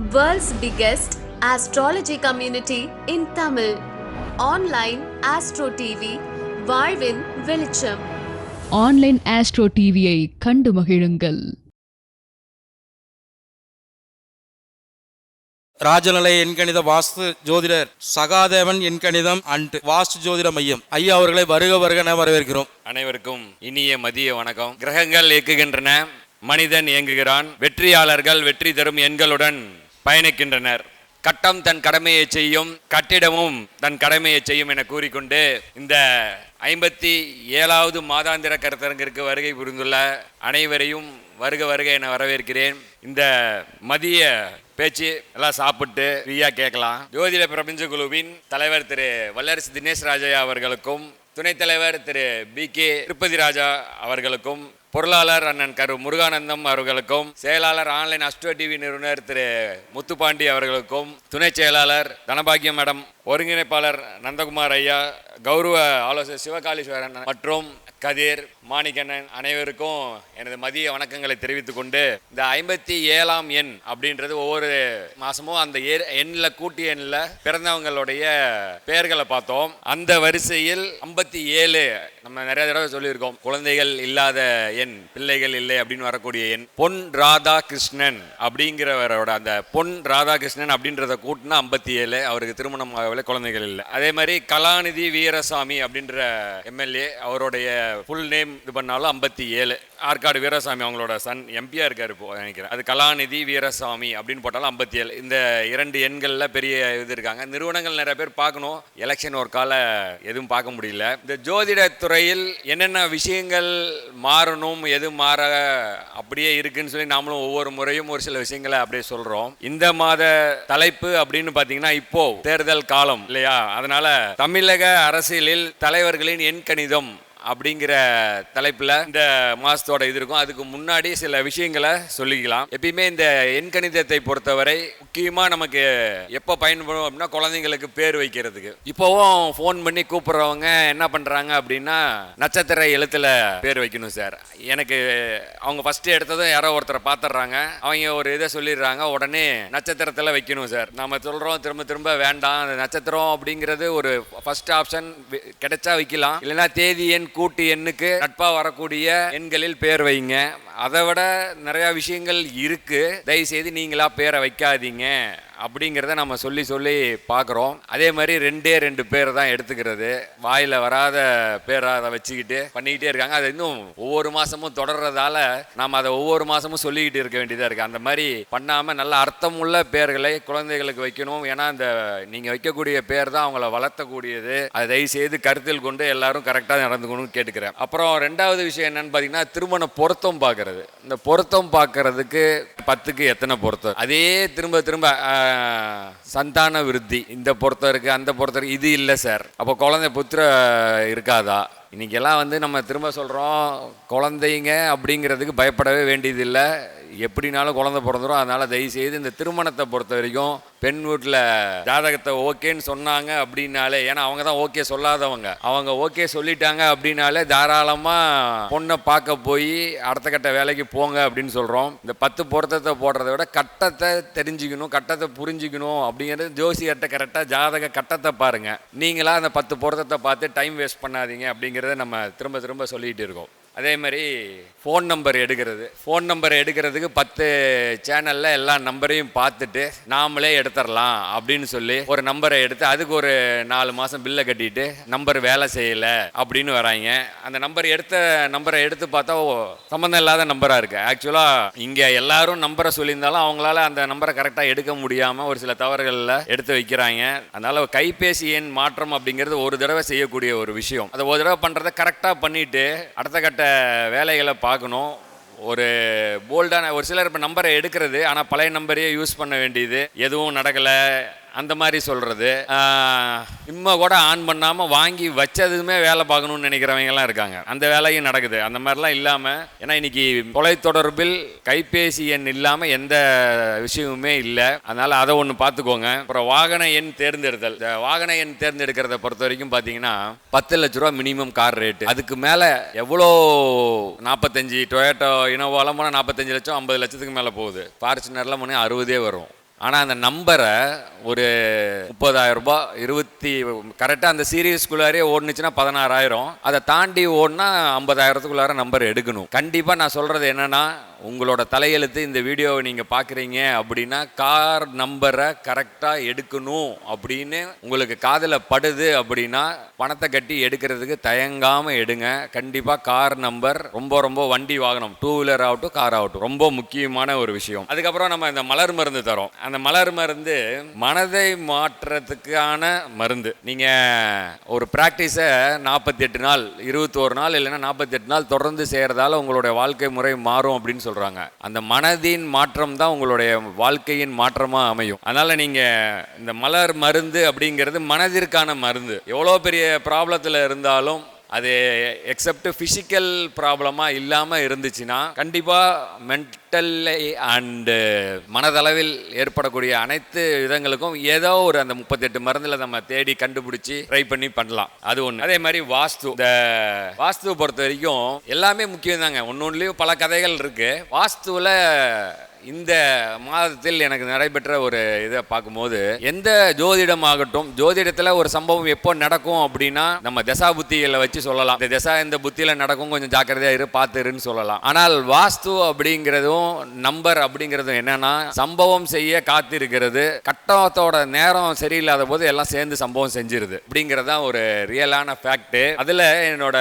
World's biggest astrology community in Tamil. Online Astro TV, வாழ்வின் வெளிச்சம். Online astro டிவியை கண்டு மகிழுங்கள். ராஜநிலை எண்கணித வாஸ்து ஜோதிடர் சகாதேவன் எண்கணிதம் அண்ட் வாஸ்து ஜோதிட மையம் ஐயா அவர்களை வருக வருகன வரவேற்கிறோம். அனைவருக்கும் இனிய மதிய வணக்கம். கிரகங்கள் இயக்குகின்றன, மனிதன் இயங்குகிறான். வெற்றியாளர்கள் வெற்றி தரும் எண்களுடன் பயணிக்கின்றனர். கட்டம் தன் கடமையை செய்யும், கட்டிடமும் தன் கடமையை செய்யும் என கூறிக்கொண்டு இந்த 57வது மாதாந்திர கருத்தரங்கிற்கு வருகை புரிந்துள்ள அனைவரையும் வருக வருக என வரவேற்கிறேன். இந்த மதிய பேச்சு எல்லாம் சாப்பிட்டு ஃப்ரீயாக கேட்கலாம். ஜோதிட பிரபஞ்ச குழுவின் தலைவர் திரு வல்லரசு தினேஷ் ராஜா அவர்களுக்கும், துணைத் தலைவர் திரு BK திருப்பதி ராஜா அவர்களுக்கும், பொருளாளர் அண்ணன் கரு முருகானந்தம் அவர்களுக்கும், செயலாளர் ஆன்லைன் அஸ்ட்ரோ டிவி நிறுவனர் திரு முத்துப்பாண்டி அவர்களுக்கும், துணை செயலாளர் தனபாகியம் மேடம், ஒருங்கிணைப்பாளர் நந்தகுமார் ஐயா, கௌரவ ஆலோசகர் சிவகாளீஸ்வரன் மற்றும் கதிர் மாணிக்கண்ணன் அனைவருக்கும் எனது மதிய வணக்கங்களை தெரிவித்துக் கொண்டு, இந்த 57ஆம் எண் அப்படின்றது ஒவ்வொரு மாசமும் அந்த எண்ணில் கூட்டி எண்ணில் பிறந்தவங்களுடைய பெயர்களை பார்த்தோம். அந்த வரிசையில் 57 நம்ம நிறைய தடவை சொல்லியிருக்கோம். குழந்தைகள் இல்லாத எண், பிள்ளைகள் இல்லை அப்படின்னு வரக்கூடிய எண் பொன் ராதாகிருஷ்ணன் அப்படிங்கிறவரோட அந்த பொன் ராதாகிருஷ்ணன் அப்படின்றத கூட்டினா 57. அவருக்கு திருமணம் ஆகவில்லை, குழந்தைகள் இல்லை. அதே மாதிரி கலாநிதி வீரசாமி அப்படின்ற MLA, அவருடைய ஃபுல் நேம் இது பண்ணாலும் 57. ஆற்காடு வீரசாமி அவங்களோட சன் எம்பியா இருக்காரு இப்போ நினைக்கிறேன். அது கலாநிதி வீரசாமி அப்படின்னு போட்டாலும் 57. இந்த 2 எண்களில் பெரிய இது இருக்காங்க. நிறுவனங்கள் நிறைய பேர் பார்க்கணும், எலெக்ஷன் ஒர்க்கால எதுவும் பார்க்க முடியல. இந்த ஜோதிட துறையில் என்னென்ன விஷயங்கள் மாறணும், எது மாற அப்படியே இருக்குன்னு சொல்லி நாமளும் ஒவ்வொரு முறையும் ஒரு சில விஷயங்களை அப்படியே சொல்றோம். இந்த மாத தலைப்பு அப்படின்னு பார்த்தீங்கன்னா இப்போ தேர்தல் காலம் இல்லையா, அதனால தமிழக அரசியலில் தலைவர்களின் எண்கணிதம் அப்படிங்கிற தலைப்பில் இந்த மாதத்தோட இது இருக்கும். அதுக்கு முன்னாடி சில விஷயங்களை சொல்லிக்கலாம். எப்பயுமே இந்த எண்கணிதத்தை பொறுத்தவரை முக்கியமாக நமக்கு எப்போ பயன்படும் அப்படின்னா குழந்தைங்களுக்கு பேர் வைக்கிறதுக்கு. இப்போவும் ஃபோன் பண்ணி கூப்பிட்றவங்க என்ன பண்ணுறாங்க அப்படின்னா நட்சத்திர எழுத்தில் பேர் வைக்கணும் சார். எனக்கு அவங்க ஃபஸ்ட்டு எடுத்ததும் யாரோ ஒருத்தரை பார்த்துட்றாங்க, அவங்க ஒரு இதை சொல்லிடுறாங்க, உடனே நட்சத்திரத்தில் வைக்கணும் சார். நம்ம சொல்கிறோம் திரும்ப திரும்ப வேண்டாம், அந்த நட்சத்திரம் அப்படிங்கிறது ஒரு ஃபஸ்ட் ஆப்ஷன், கிடைச்சா வைக்கலாம், இல்லைன்னா தேதி எண் கூட்டு எண்ணுக்கு நட்பா வரக்கூடிய எண்களில் பேர் வைங்க. அதை விட நிறைய விஷயங்கள் இருக்கு, தயவுசெய்து நீங்களா பேரை வைக்காதீங்க அப்படிங்கிறத நம்ம சொல்லி சொல்லி பார்க்குறோம். அதே மாதிரி 2 பேர் தான் எடுத்துக்கிறது, வாயில் வராத பேரை அதை வச்சுக்கிட்டு பண்ணிக்கிட்டே இருக்காங்க. அது இன்னும் ஒவ்வொரு மாதமும் தொடர்றதால நாம் அதை ஒவ்வொரு மாதமும் சொல்லிக்கிட்டு இருக்க வேண்டியதாக இருக்குது. அந்த மாதிரி பண்ணாமல் நல்ல அர்த்தமுள்ள பேர்களை குழந்தைகளுக்கு வைக்கணும். ஏன்னா அந்த நீங்கள் வைக்கக்கூடிய பேர் தான் அவங்கள வளர்த்தக்கூடியது. அதை தயவுசெய்து கருத்தில் கொண்டு எல்லாரும் கரெக்டாக நடந்துக்கணும்னு கேட்டுக்கிறேன். அப்புறம் 2வது விஷயம் என்னன்னு பார்த்தீங்கன்னா திருமண பொருத்தம் பார்க்குறது. இந்த பொருத்தம் பார்க்கறதுக்கு 10க்கு எத்தனை பொருத்தம், அதே திரும்ப திரும்ப சந்தான விருத்தி, இந்த பொருத்தம் இருக்கு அந்த பொருத்தம் இருக்கு, இது இல்லை சார். அப்போ குழந்தை புத்திர இருக்காதா? இன்றைக்கெல்லாம் நம்ம திரும்ப சொல்கிறோம், குழந்தைங்க அப்படிங்கிறதுக்கு பயப்படவே வேண்டியதில்லை, எப்படினாலும் குழந்தை பிறந்துடும். அதனால் தயவுசெய்து இந்த திருமணத்தை பொறுத்த வரைக்கும் பெண் வீட்டில் ஜாதகத்தை ஓகேன்னு சொன்னாங்க அப்படின்னாலே, ஏன்னா அவங்க தான் ஓகே சொல்லாதவங்க, அவங்க ஓகே சொல்லிட்டாங்க அப்படின்னாலே தாராளமாக பொண்ணை பார்க்க போய் அடுத்த கட்ட வேலைக்கு போங்க அப்படின்னு சொல்கிறோம். இந்த 10 பொருத்தத்தை போடுறத விட கட்டத்தை தெரிஞ்சுக்கணும், கட்டத்தை புரிஞ்சுக்கணும் அப்படிங்கிறது ஜோசியர்கிட்ட கரெக்டாக ஜாதக கட்டத்தை பாருங்கள். நீங்களா அந்த 10 பொருத்தத்தை பார்த்து டைம் வேஸ்ட் பண்ணாதீங்க அப்படிங்கிறத நம்ம திரும்ப திரும்ப சொல்லிகிட்டு இருக்கோம். அதே மாதிரி ஃபோன் நம்பர் எடுக்கிறது. ஃபோன் நம்பர் எடுக்கிறதுக்கு 10 சேனலில் எல்லா நம்பரையும் பார்த்துட்டு நாமளே எடுத்துடலாம் அப்படின்னு சொல்லி ஒரு நம்பரை எடுத்து அதுக்கு ஒரு 4 மாதம் பில்லை கட்டிட்டு நம்பர் வேலை செய்யலை அப்படின்னு வராங்க. அந்த நம்பரை எடுத்து பார்த்தா சம்மந்தம் இல்லாத நம்பராக இருக்குது. ஆக்சுவலாக இங்கே எல்லாரும் நம்பரை சொல்லியிருந்தாலும் அவங்களால அந்த நம்பரை கரெக்டாக எடுக்க முடியாமல் ஒரு சில தவறுகளில் எடுத்து வைக்கிறாங்க. அதனால் கைபேசி எண் மாற்றம் அப்படிங்கிறது ஒரு தடவை செய்யக்கூடிய ஒரு விஷயம். அதை ஒரு தடவை பண்ணுறதை கரெக்டாக பண்ணிவிட்டு அடுத்த கட்ட வேலைகளை பார்க்கணும். ஒரு போல்டான ஒரு சிலர் இப்போ நம்பரை எடுக்கிறது, ஆனால் பழைய நம்பரையே யூஸ் பண்ண வேண்டியது, எதுவும் நடக்கலை அந்த மாதிரி சொல்கிறது. இம்மை கூட ஆன் பண்ணாமல் வாங்கி வச்சதுமே வேலை பார்க்கணும்னு நினைக்கிறவங்கலாம் இருக்காங்க. அந்த வேலையும் நடக்குது. அந்த மாதிரிலாம் இல்லாமல், ஏன்னா இன்னைக்கு தொலைத்தொடர்பில் கைபேசி எண் இல்லாமல் எந்த விஷயமுமே இல்லை. அதனால் அதை ஒன்று பார்த்துக்கோங்க. அப்புறம் வாகன எண் தேர்ந்தெடுத்தல். இந்த வாகன எண் தேர்ந்தெடுக்கிறத பொறுத்த வரைக்கும் பார்த்தீங்கன்னா 10 லட்ச ரூபா மினிமம் கார் ரேட்டு. அதுக்கு மேலே எவ்வளோ 45 டொயோட்டோ இனோவாலாம் போனால் 45 லட்சம் 50 லட்சத்துக்கு மேலே போகுது. ஃபார்ச்சுனர்லாம் போனால் 60 வரும். ஆனால் அந்த நம்பரை ஒரு 30,000 ரூபாய் கரெக்டாக அந்த சீரியஸ்குள்ளாரே ஓடுனுச்சுன்னா 16,000, அதை தாண்டி ஓடினா 50,000த்துக்குள்ளார நம்பர் எடுக்கணும். கண்டிப்பாக நான் சொல்கிறது என்னென்னா, உங்களோட தலையெழுத்து இந்த வீடியோவை நீங்கள் பார்க்குறீங்க அப்படின்னா கார் நம்பரை கரெக்டாக எடுக்கணும் அப்படின்னு உங்களுக்கு காதில் படுது அப்படின்னா பணத்தை கட்டி எடுக்கிறதுக்கு தயங்காமல் எடுங்க. கண்டிப்பாக கார் நம்பர் ரொம்ப ரொம்ப வண்டி வாகனம், 2 வீலர் ஆகட்டும் கார் ஆகட்டும், ரொம்ப முக்கியமான ஒரு விஷயம். அதுக்கப்புறம் நம்ம இந்த மலர் மருந்து தரோம். அந்த மலர் மருந்து மனதை மாற்றத்துக்கான மருந்து. நீங்கள் ஒரு ப்ராக்டிஸை 48 நாள் 21 நாள் இல்லைன்னா 48 நாள் தொடர்ந்து செய்கிறதால உங்களுடைய வாழ்க்கை முறை மாறும் அப்படின்னு சொல்றாங்க. அந்த மனதின் மாற்றம் தான் உங்களுடைய வாழ்க்கையின் மாற்றமா அமையும். அதனால நீங்க இந்த மலர் மருந்து அப்படிங்கிறது மனதிற்கான மருந்து. எவ்வளோ பெரிய ப்ராப்ளத்தில் இருந்தாலும் அது எக்ஸப்ட் ஃபிசிக்கல் ப்ராப்ளமாக இல்லாமல் இருந்துச்சுன்னா கண்டிப்பாக மென்டல் அண்டு மனதளவில் ஏற்படக்கூடிய அனைத்து விதங்களுக்கும் ஏதோ ஒரு அந்த 38 மருந்தில் நம்ம தேடி கண்டுபிடிச்சி ட்ரை பண்ணி பண்ணலாம். அது ஒன்று. அதே மாதிரி வாஸ்து, இந்த வாஸ்துவை பொறுத்த வரைக்கும் எல்லாமே முக்கியம் தாங்க. ஒன்றுலேயும் பல கதைகள் இருக்குது. வாஸ்துவில் இந்த மாதத்தில் எனக்கு நடைபெற்ற ஒரு இதை பார்க்கும்போது எந்த ஜோதிடம் ஆகட்டும், ஜோதிடத்தில் ஒரு சம்பவம் எப்போ நடக்கும் அப்படின்னா நம்ம தசா புத்திகளை வச்சு சொல்லலாம். இந்த தசா இந்த புத்தியில் நடக்கும், கொஞ்சம் ஜாக்கிரதையாக இரு, பார்த்துருன்னு சொல்லலாம். ஆனால் வாஸ்து அப்படிங்கிறதும் நம்பர் அப்படிங்கிறதும் என்னன்னா, சம்பவம் செய்ய காத்திருக்கிறது, கட்டத்தோட நேரம் சரியில்லாத போது எல்லாம் சேர்ந்து சம்பவம் செஞ்சிருது அப்படிங்கிறதான் ஒரு ரியலான ஃபேக்ட். அதில் என்னோட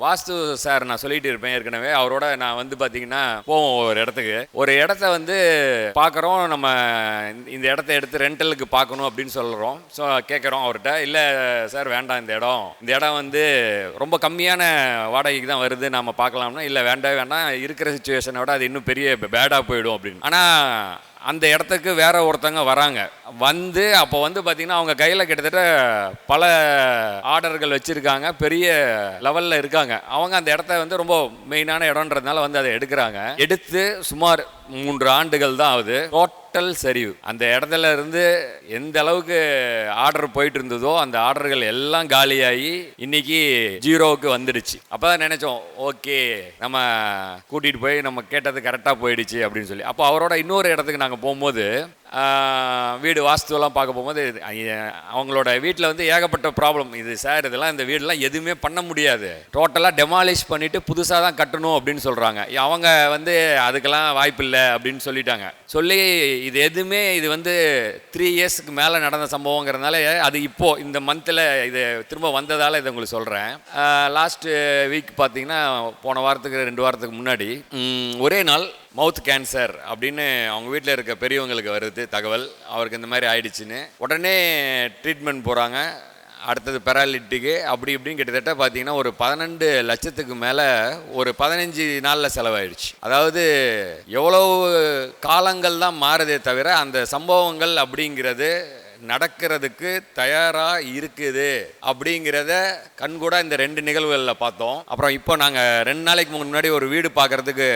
வாஸ்து சார் நான் சொல்லிட்டு இருப்பேன் ஏற்கனவே. அவரோட நான் வந்து பார்த்தீங்கன்னா போவோம் ஒரு இடத்துக்கு. ஒரு இடத்த வந்து பார்க்குறோம், நம்ம இந்த இடத்த எடுத்து ரெண்டலுக்கு பார்க்கணும் அப்படின்னு சொல்கிறோம். ஸோ கேட்குறோம் அவர்கிட்ட, இல்லை சார் வேண்டாம், இந்த இடம் வந்து ரொம்ப கம்மியான வாடகைக்கு தான் வருது, நம்ம பார்க்கலாம்னா இல்லை வேண்டாம், இருக்கிற சுச்சுவேஷனை விட அது இன்னும் பெரிய பேடாக போயிடும் அப்படின்னு. ஆனால் அந்த இடத்துக்கு வேற ஒருத்தங்க வராங்க. வந்து அப்போ வந்து பார்த்தீங்கன்னா அவங்க கையில் கிட்டத்தட்ட பல ஆர்டர்கள் வச்சுருக்காங்க, பெரிய லெவலில் இருக்காங்க. அவங்க அந்த இடத்த வந்து ரொம்ப மெயினான இடம்ன்றதுனால வந்து அதை எடுக்கிறாங்க. எடுத்து சுமார் 3 ஆண்டுகள் தான் ஆகுது. டோட்டல் சரிவு. அந்த இடத்துல இருந்து எந்த அளவுக்கு ஆர்டர் போயிட்டு இருந்ததோ அந்த ஆர்டர்கள் எல்லாம் காலியாகி இன்னைக்கு 0க்கு வந்துடுச்சு. அப்போ தான் நினைச்சோம், ஓகே நம்ம கூட்டிகிட்டு போய் நம்ம கேட்டது கரெக்டாக போயிடுச்சு அப்படின்னு சொல்லி. அப்போ அவரோட இன்னொரு இடத்துக்கு நாங்கள் போகும்போது வீடு வாஸ்துவெல்லாம் பார்க்க போகும்போது அவங்களோட வீட்டில் வந்து ஏகப்பட்ட ப்ராப்ளம். இது சார் இதெல்லாம் இந்த வீடெல்லாம் எதுவுமே பண்ண முடியாது, டோட்டலாக டெமாலிஷ் பண்ணிவிட்டு புதுசாக தான் கட்டணும் அப்படின்னு சொல்கிறாங்க. அவங்க வந்து அதுக்கெல்லாம் வாய்ப்பு இல்லை அப்படின்னு சொல்லிட்டாங்க. சொல்லி இது எதுவுமே இது வந்து 3 இயர்ஸ்க்கு மேலே நடந்த சம்பவங்கிறதுனால அது இப்போது இந்த மந்தில் இது திரும்ப வந்ததால் இதை உங்களுக்கு சொல்கிறேன். லாஸ்ட் வீக் பார்த்தீங்கன்னா போன வாரத்துக்கு 2 வாரத்துக்கு முன்னாடி ஒரே நாள் மவுத் கேன்சர் அப்படின்னு அவங்க வீட்டில் இருக்க பெரியவங்களுக்கு வருது தகவல். அவருக்கு இந்த மாதிரி ஆயிடுச்சுன்னு உடனே ட்ரீட்மெண்ட் போகிறாங்க. அடுத்தது பெராலிட்டிக்கு அப்படி இப்படின்னு கிட்டத்தட்ட பார்த்தீங்கன்னா ஒரு 12 லட்சத்துக்கு மேலே ஒரு 15 நாளில் செலவாயிடுச்சு. அதாவது எவ்வளவு காலங்கள் தான் மாறுதே தவிர அந்த சம்பவங்கள் அப்படிங்கிறது நடக்கிறதுக்கு தயாராக இருக்குது அப்படிங்கிறத கண்கூட இந்த 2 நிகழ்வுகளில் பார்த்தோம். அப்புறம் இப்போ நாங்கள் 2 நாளைக்கு முன்னாடி ஒரு வீடு பார்க்குறதுக்கு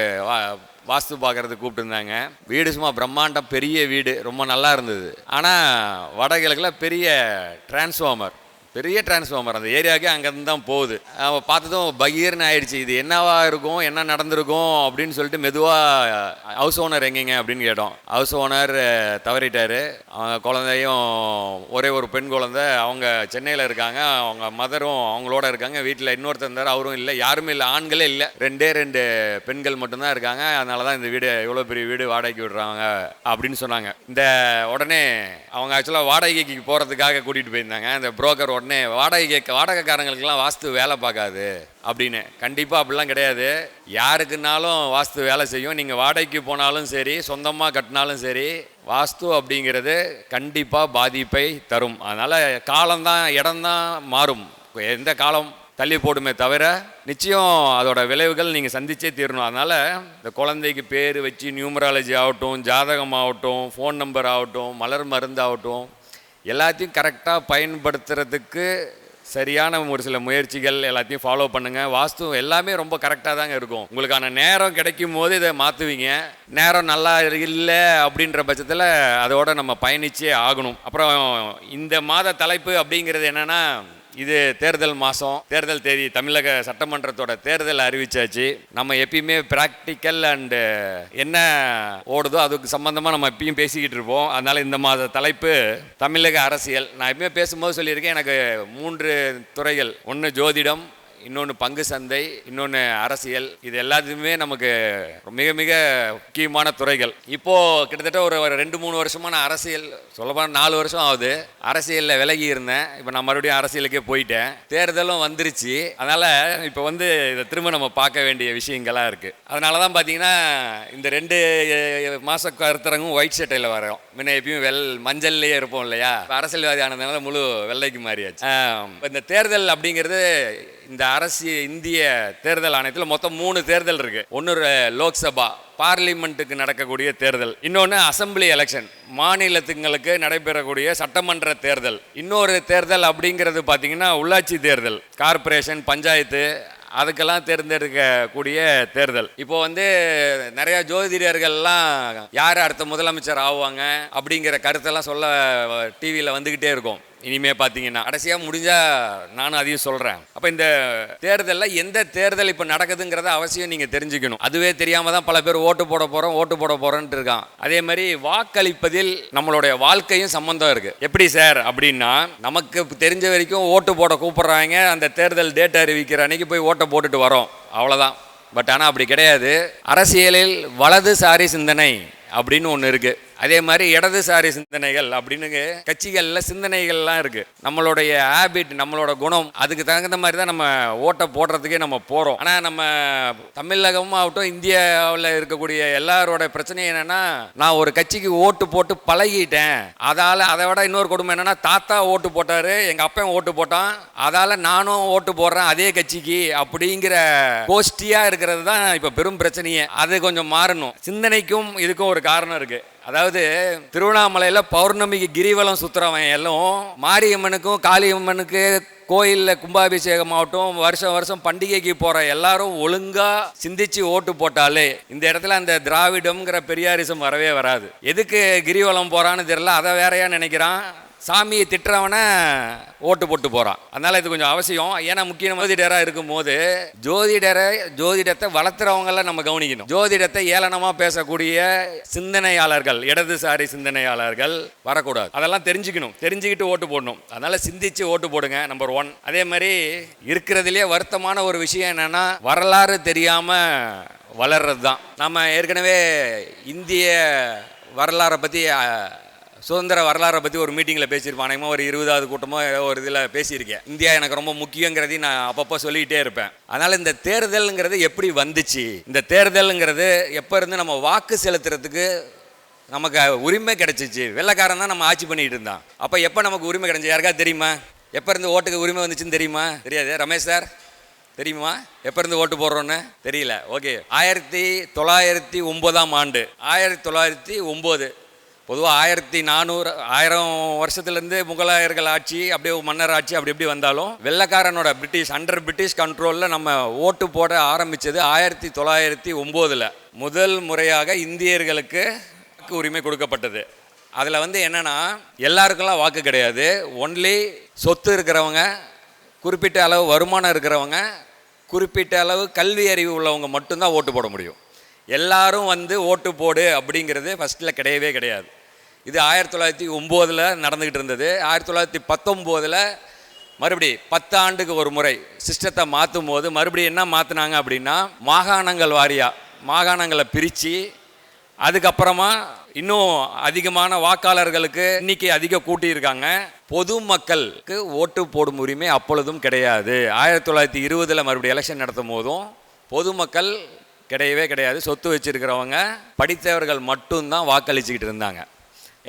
வாஸ்து பார்க்குறதுக்கு கூப்பிட்டுருந்தாங்க. வீடு சும்மா பிரம்மாண்டம், பெரிய வீடு, ரொம்ப நல்லா இருந்தது. ஆனால் வடகிழக்கில் பெரிய டிரான்ஸ்ஃபார்மர் அந்த ஏரியாவுக்கு அங்கேருந்து தான் போகுது. அவன் பார்த்ததும் பகீர்னு ஆயிடுச்சு. இது என்னவா இருக்கும், என்ன நடந்திருக்கும் அப்படின்னு சொல்லிட்டு மெதுவாக ஹவுஸ் ஓனர் எங்கேங்க அப்படின்னு கேட்டோம். ஹவுஸ் ஓனர் தவறிட்டார். அவங்க குழந்தையும் ஒரே ஒரு பெண் குழந்தை, அவங்க சென்னையில் இருக்காங்க, அவங்க மதரும் அவங்களோட இருக்காங்க. வீட்டில் இன்னொருத்தர் இருந்தார், அவரும் இல்லை, யாருமே இல்லை, ஆண்களே இல்லை, 2 பெண்கள் மட்டும்தான் இருக்காங்க. அதனால தான் இந்த வீடு எவ்வளோ பெரிய வீடு வாடகைக்கு விடுறாங்க அப்படின்னு சொன்னாங்க. இந்த உடனே அவங்க ஆக்சுவலாக வாடகைக்கு போகிறதுக்காக கூட்டிகிட்டு போயிருந்தாங்க. அந்த புரோக்கர் உடனே வாடகைக்காரங்களுக்கெல்லாம் வாஸ்து வேலை பார்க்காது அப்படின்னு. கண்டிப்பாக அப்படிலாம் கிடையாது. யாருக்குனாலும் வாஸ்து வேலை செய்யும். நீங்கள் வாடகைக்கு போனாலும் சரி, சொந்தமாக கட்டினாலும் சரி, வாஸ்து அப்படிங்கிறது கண்டிப்பாக பாதிப்பை தரும். அதனால் காலம்தான், இடம்தான் மாறும். எந்த காலம் தள்ளி போடுமே தவிர நிச்சயம் அதோட விளைவுகள் நீங்கள் சந்திச்சே தீரணும். அதனால் இந்த குழந்தைக்கு பேர் வச்சு நியூமராலஜி ஆகட்டும், ஜாதகம் ஆகட்டும், ஃபோன் நம்பர் ஆகட்டும், மலர் மருந்து ஆகட்டும், எல்லாத்தையும் கரெக்டாக பயன்படுத்துறதுக்கு சரியான ஒரு சில முயற்சிகள் எல்லாத்தையும் ஃபாலோ பண்ணுங்கள். வாஸ்து எல்லாமே ரொம்ப கரெக்டாக தாங்க இருக்கும். உங்களுக்கான நேரம் கிடைக்கும் போது இதை மாற்றுவீங்க. நேரம் நல்லா இல்லை அப்படின்ற பட்சத்தில் அதோட நம்ம பயணிச்சே ஆகணும். அப்புறம் இந்த மாத தலைப்பு அப்படிங்கிறது என்னென்னா, இது தேர்தல் மாதம், தேர்தல் தேதி, தமிழக சட்டமன்றத்தோட தேர்தல் அறிவிச்சாச்சு. நம்ம எப்பயுமே ப்ராக்டிக்கல் அண்டு என்ன ஓடுதோ அதுக்கு சம்பந்தமாக நம்ம எப்பயும் பேசிக்கிட்டு இருப்போம். அதனால் இந்த மாத தலைப்பு தமிழக அரசியல். நான் எப்பயுமே பேசும்போது சொல்லியிருக்கேன், எனக்கு 3 துறைகள், ஒன்று ஜோதிடம், இன்னொன்று பங்கு சந்தை, இன்னொன்று அரசியல். இது எல்லாத்துக்குமே நமக்கு மிக மிக முக்கியமான துறைகள். இப்போது கிட்டத்தட்ட ஒரு 2-3 வருஷமாக நான் அரசியல், சொல்லப்போனால் 4 வருஷம் ஆகுது அரசியலில் விலகி இருந்தேன். இப்போ நான் மறுபடியும் அரசியலுக்கே போயிட்டேன். தேர்தலும் வந்துருச்சு. அதனால் இப்போ இதை திரும்ப நம்ம பார்க்க வேண்டிய விஷயங்களாக இருக்குது. அதனால தான் பார்த்தீங்கன்னா இந்த 2 மாத கருத்தரங்கும் ஒயிட் சட்டையில் வரோம். முன்ன எப்பயும் மஞ்சள்லேயே இருப்போம் இல்லையா? அரசியல்வாதி ஆனதுனால முழு வெள்ளைக்கு மாறியாச்சு. இந்த தேர்தல் அப்படிங்கிறது, இந்த இந்திய தேர்தல் ஆணையத்தில் மொத்தம் 3 தேர்தல் இருக்கு. ஒன்று லோக்சபா பார்லிமெண்ட்டுக்கு நடக்கக்கூடிய தேர்தல், இன்னொன்று அசம்பிளி எலெக்ஷன் மாநிலத்துங்களுக்கு நடைபெறக்கூடிய சட்டமன்ற தேர்தல், இன்னொரு தேர்தல் அப்படிங்கிறது பார்த்தீங்கன்னா உள்ளாட்சி தேர்தல், கார்பரேஷன், பஞ்சாயத்து, அதுக்கெல்லாம் தேர்ந்தெடுக்கக்கூடிய தேர்தல். இப்போ நிறைய ஜோதிடர்கள்லாம் யார் அடுத்த முதலமைச்சர் ஆகுவாங்க அப்படிங்கிற கருத்தெல்லாம் சொல்ல டிவியில் வந்துக்கிட்டே இருக்கும். இனிமே பார்த்தீங்கன்னா கடைசியாக முடிஞ்சால் நானும் அதையும் சொல்கிறேன். அப்போ இந்த தேர்தலில் எந்த தேர்தல் இப்போ நடக்குதுங்கிறத அவசியம் நீங்கள் தெரிஞ்சுக்கணும். அதுவே தெரியாமல் தான் பல பேர் ஓட்டு போட போகிறோன்ட்டு இருக்கான். அதே மாதிரி வாக்களிப்பதில் நம்மளுடைய வாழ்க்கையும் சம்மந்தம் இருக்குது. எப்படி சார் அப்படின்னா, நமக்கு தெரிஞ்ச வரைக்கும் ஓட்டு போட கூப்பிட்றாங்க, அந்த தேர்தல் டேட் அறிவிக்கிற அன்னைக்கு போய் ஓட்டை போட்டுட்டு வரோம், அவ்வளோதான். பட் ஆனால் அப்படி கிடையாது. அரசியலில் வலதுசாரி சிந்தனை அப்படின்னு ஒன்று இருக்குது. அதே மாதிரி இடதுசாரி சிந்தனைகள் அப்படின்னு கட்சிகளில் சிந்தனைகள்லாம் இருக்குது. நம்மளுடைய ஹேபிட், நம்மளோட குணம், அதுக்கு தகுந்த மாதிரி தான் நம்ம ஓட்டை போடுறதுக்கே நம்ம போகிறோம். ஆனால் நம்ம தமிழகமும் ஆகட்டும், இந்தியாவில் இருக்கக்கூடிய எல்லாரோட பிரச்சனை என்னென்னா, நான் ஒரு கட்சிக்கு ஓட்டு போட்டு பழகிட்டேன், அதை விட இன்னொரு கொடுமை என்னென்னா, தாத்தா ஓட்டு போட்டார், எங்கள் அப்பன் ஓட்டு போட்டான், அதால் நானும் ஓட்டு போடுறேன் அதே கட்சிக்கு அப்படிங்கிற கோஷ்டியாக இருக்கிறது தான் இப்போ பெரும் பிரச்சனையே. அது கொஞ்சம் மாறணும். சிந்தனைக்கும் இதுக்கும் ஒரு காரணம் இருக்குது. அதாவது திருவண்ணாமலையில் பௌர்ணமிக்கு கிரிவலம் சுற்றுறவன் எல்லாம் மாரியம்மனுக்கும் காளியம்மனுக்கு கோயிலில் கும்பாபிஷேகம் ஆகட்டும், வருஷம் வருஷம் பண்டிகைக்கு போகிற எல்லாரும் ஒழுங்காக சிந்திச்சு ஓட்டு போட்டாலே இந்த இடத்துல அந்த திராவிடம்ங்கிற பெரியாரிசம் வரவே வராது. எதுக்கு கிரிவலம் போகிறான்னு தெரியல, அதை வேறையா நினைக்கிறான். சாமியை திட்டுறவனை ஓட்டு போட்டு போகிறான். அதனால் இது கொஞ்சம் அவசியம். ஏன்னா முக்கிய ஜோதிடராக இருக்கும்போது ஜோதிடத்தை வளர்த்துறவங்கள நம்ம கவனிக்கணும். ஜோதிடத்தை ஏளனமாக பேசக்கூடிய சிந்தனையாளர்கள், இடதுசாரி சிந்தனையாளர்கள் வரக்கூடாது. அதெல்லாம் தெரிஞ்சுக்கிட்டு ஓட்டு போடணும். அதனால் சிந்திச்சு ஓட்டு போடுங்க, நம்பர் 1. அதே மாதிரி இருக்கிறதுலே வருத்தமான ஒரு விஷயம் என்னென்னா, வரலாறு தெரியாமல் வளர்றது தான். நம்ம ஏற்கனவே இந்திய வரலாறை பற்றி, சுதந்திர வரலாறை பற்றி ஒரு மீட்டிங்கில் பேசியிருப்பேன். அனைமா ஒரு 20வது கூட்டமோ ஒரு இதில் பேசியிருக்கேன். இந்தியா எனக்கு ரொம்ப முக்கியங்கிறதையும் நான் அப்பப்போ சொல்லிக்கிட்டே இருப்பேன். அதனால் இந்த தேர்தலுங்கிறது எப்படி வந்துச்சு, இந்த தேர்தலுங்கிறது எப்போ இருந்து நம்ம வாக்கு செலுத்துறதுக்கு நமக்கு உரிமை கிடைச்சிச்சு. வெள்ளைக்காரன் தான் நம்ம ஆட்சி பண்ணிகிட்டு இருந்தான். அப்போ எப்போ நமக்கு உரிமை கிடைச்சி யாருக்காவது தெரியுமா? எப்போ இருந்து ஓட்டுக்கு உரிமை வந்துச்சுன்னு தெரியுமா? தெரியாது. ரமேஷ் சார் தெரியுமா எப்போ இருந்து ஓட்டு போடுறோன்னு? தெரியல. ஓகே, 1909ஆம் ஆண்டு, 1909. பொதுவாக 1000 வருஷத்துலேருந்து முகலாயர்கள் ஆட்சி, அப்படியே மன்னர் ஆட்சி அப்படி எப்படி வந்தாலும், வெள்ளைக்காரனோட பிரிட்டிஷ் கண்ட்ரோலில் நம்ம ஓட்டு போட ஆரம்பித்தது 1909. முதல் முறையாக இந்தியர்களுக்கு உரிமை கொடுக்கப்பட்டது. அதில் என்னென்னா, எல்லாருக்கெல்லாம் வாக்கு கிடையாது. ஒன்லி சொத்து இருக்கிறவங்க, குறிப்பிட்ட அளவு வருமானம் இருக்கிறவங்க, குறிப்பிட்ட அளவு கல்வி அறிவு உள்ளவங்க மட்டும்தான் ஓட்டு போட முடியும். எல்லாரும் ஓட்டு போடு அப்படிங்கிறது ஃபஸ்ட்டில் கிடையவே கிடையாது. இது 1909 நடந்துக்கிட்டு இருந்தது. 1919 மறுபடி 10 ஆண்டுக்கு ஒரு முறை சிஸ்டத்தை மாற்றும் போது மறுபடியும் என்ன மாற்றினாங்க அப்படின்னா, மாகாணங்கள் வாரியாக மாகாணங்களை பிரித்து, அதுக்கப்புறமா இன்னும் அதிகமான வாக்காளர்களுக்கு எண்ணிக்கை அதிக கூட்டியிருக்காங்க. பொதுமக்களுக்கு ஓட்டு போடும் உரிமை அப்பொழுதும் கிடையாது. 1920 மறுபடியும் எலெக்ஷன் நடத்தும் போதும் பொதுமக்கள் கிடையவே கிடையாது. சொத்து வச்சிருக்கிறவங்க, படித்தவர்கள் மட்டும்தான் வாக்களிச்சுக்கிட்டு இருந்தாங்க.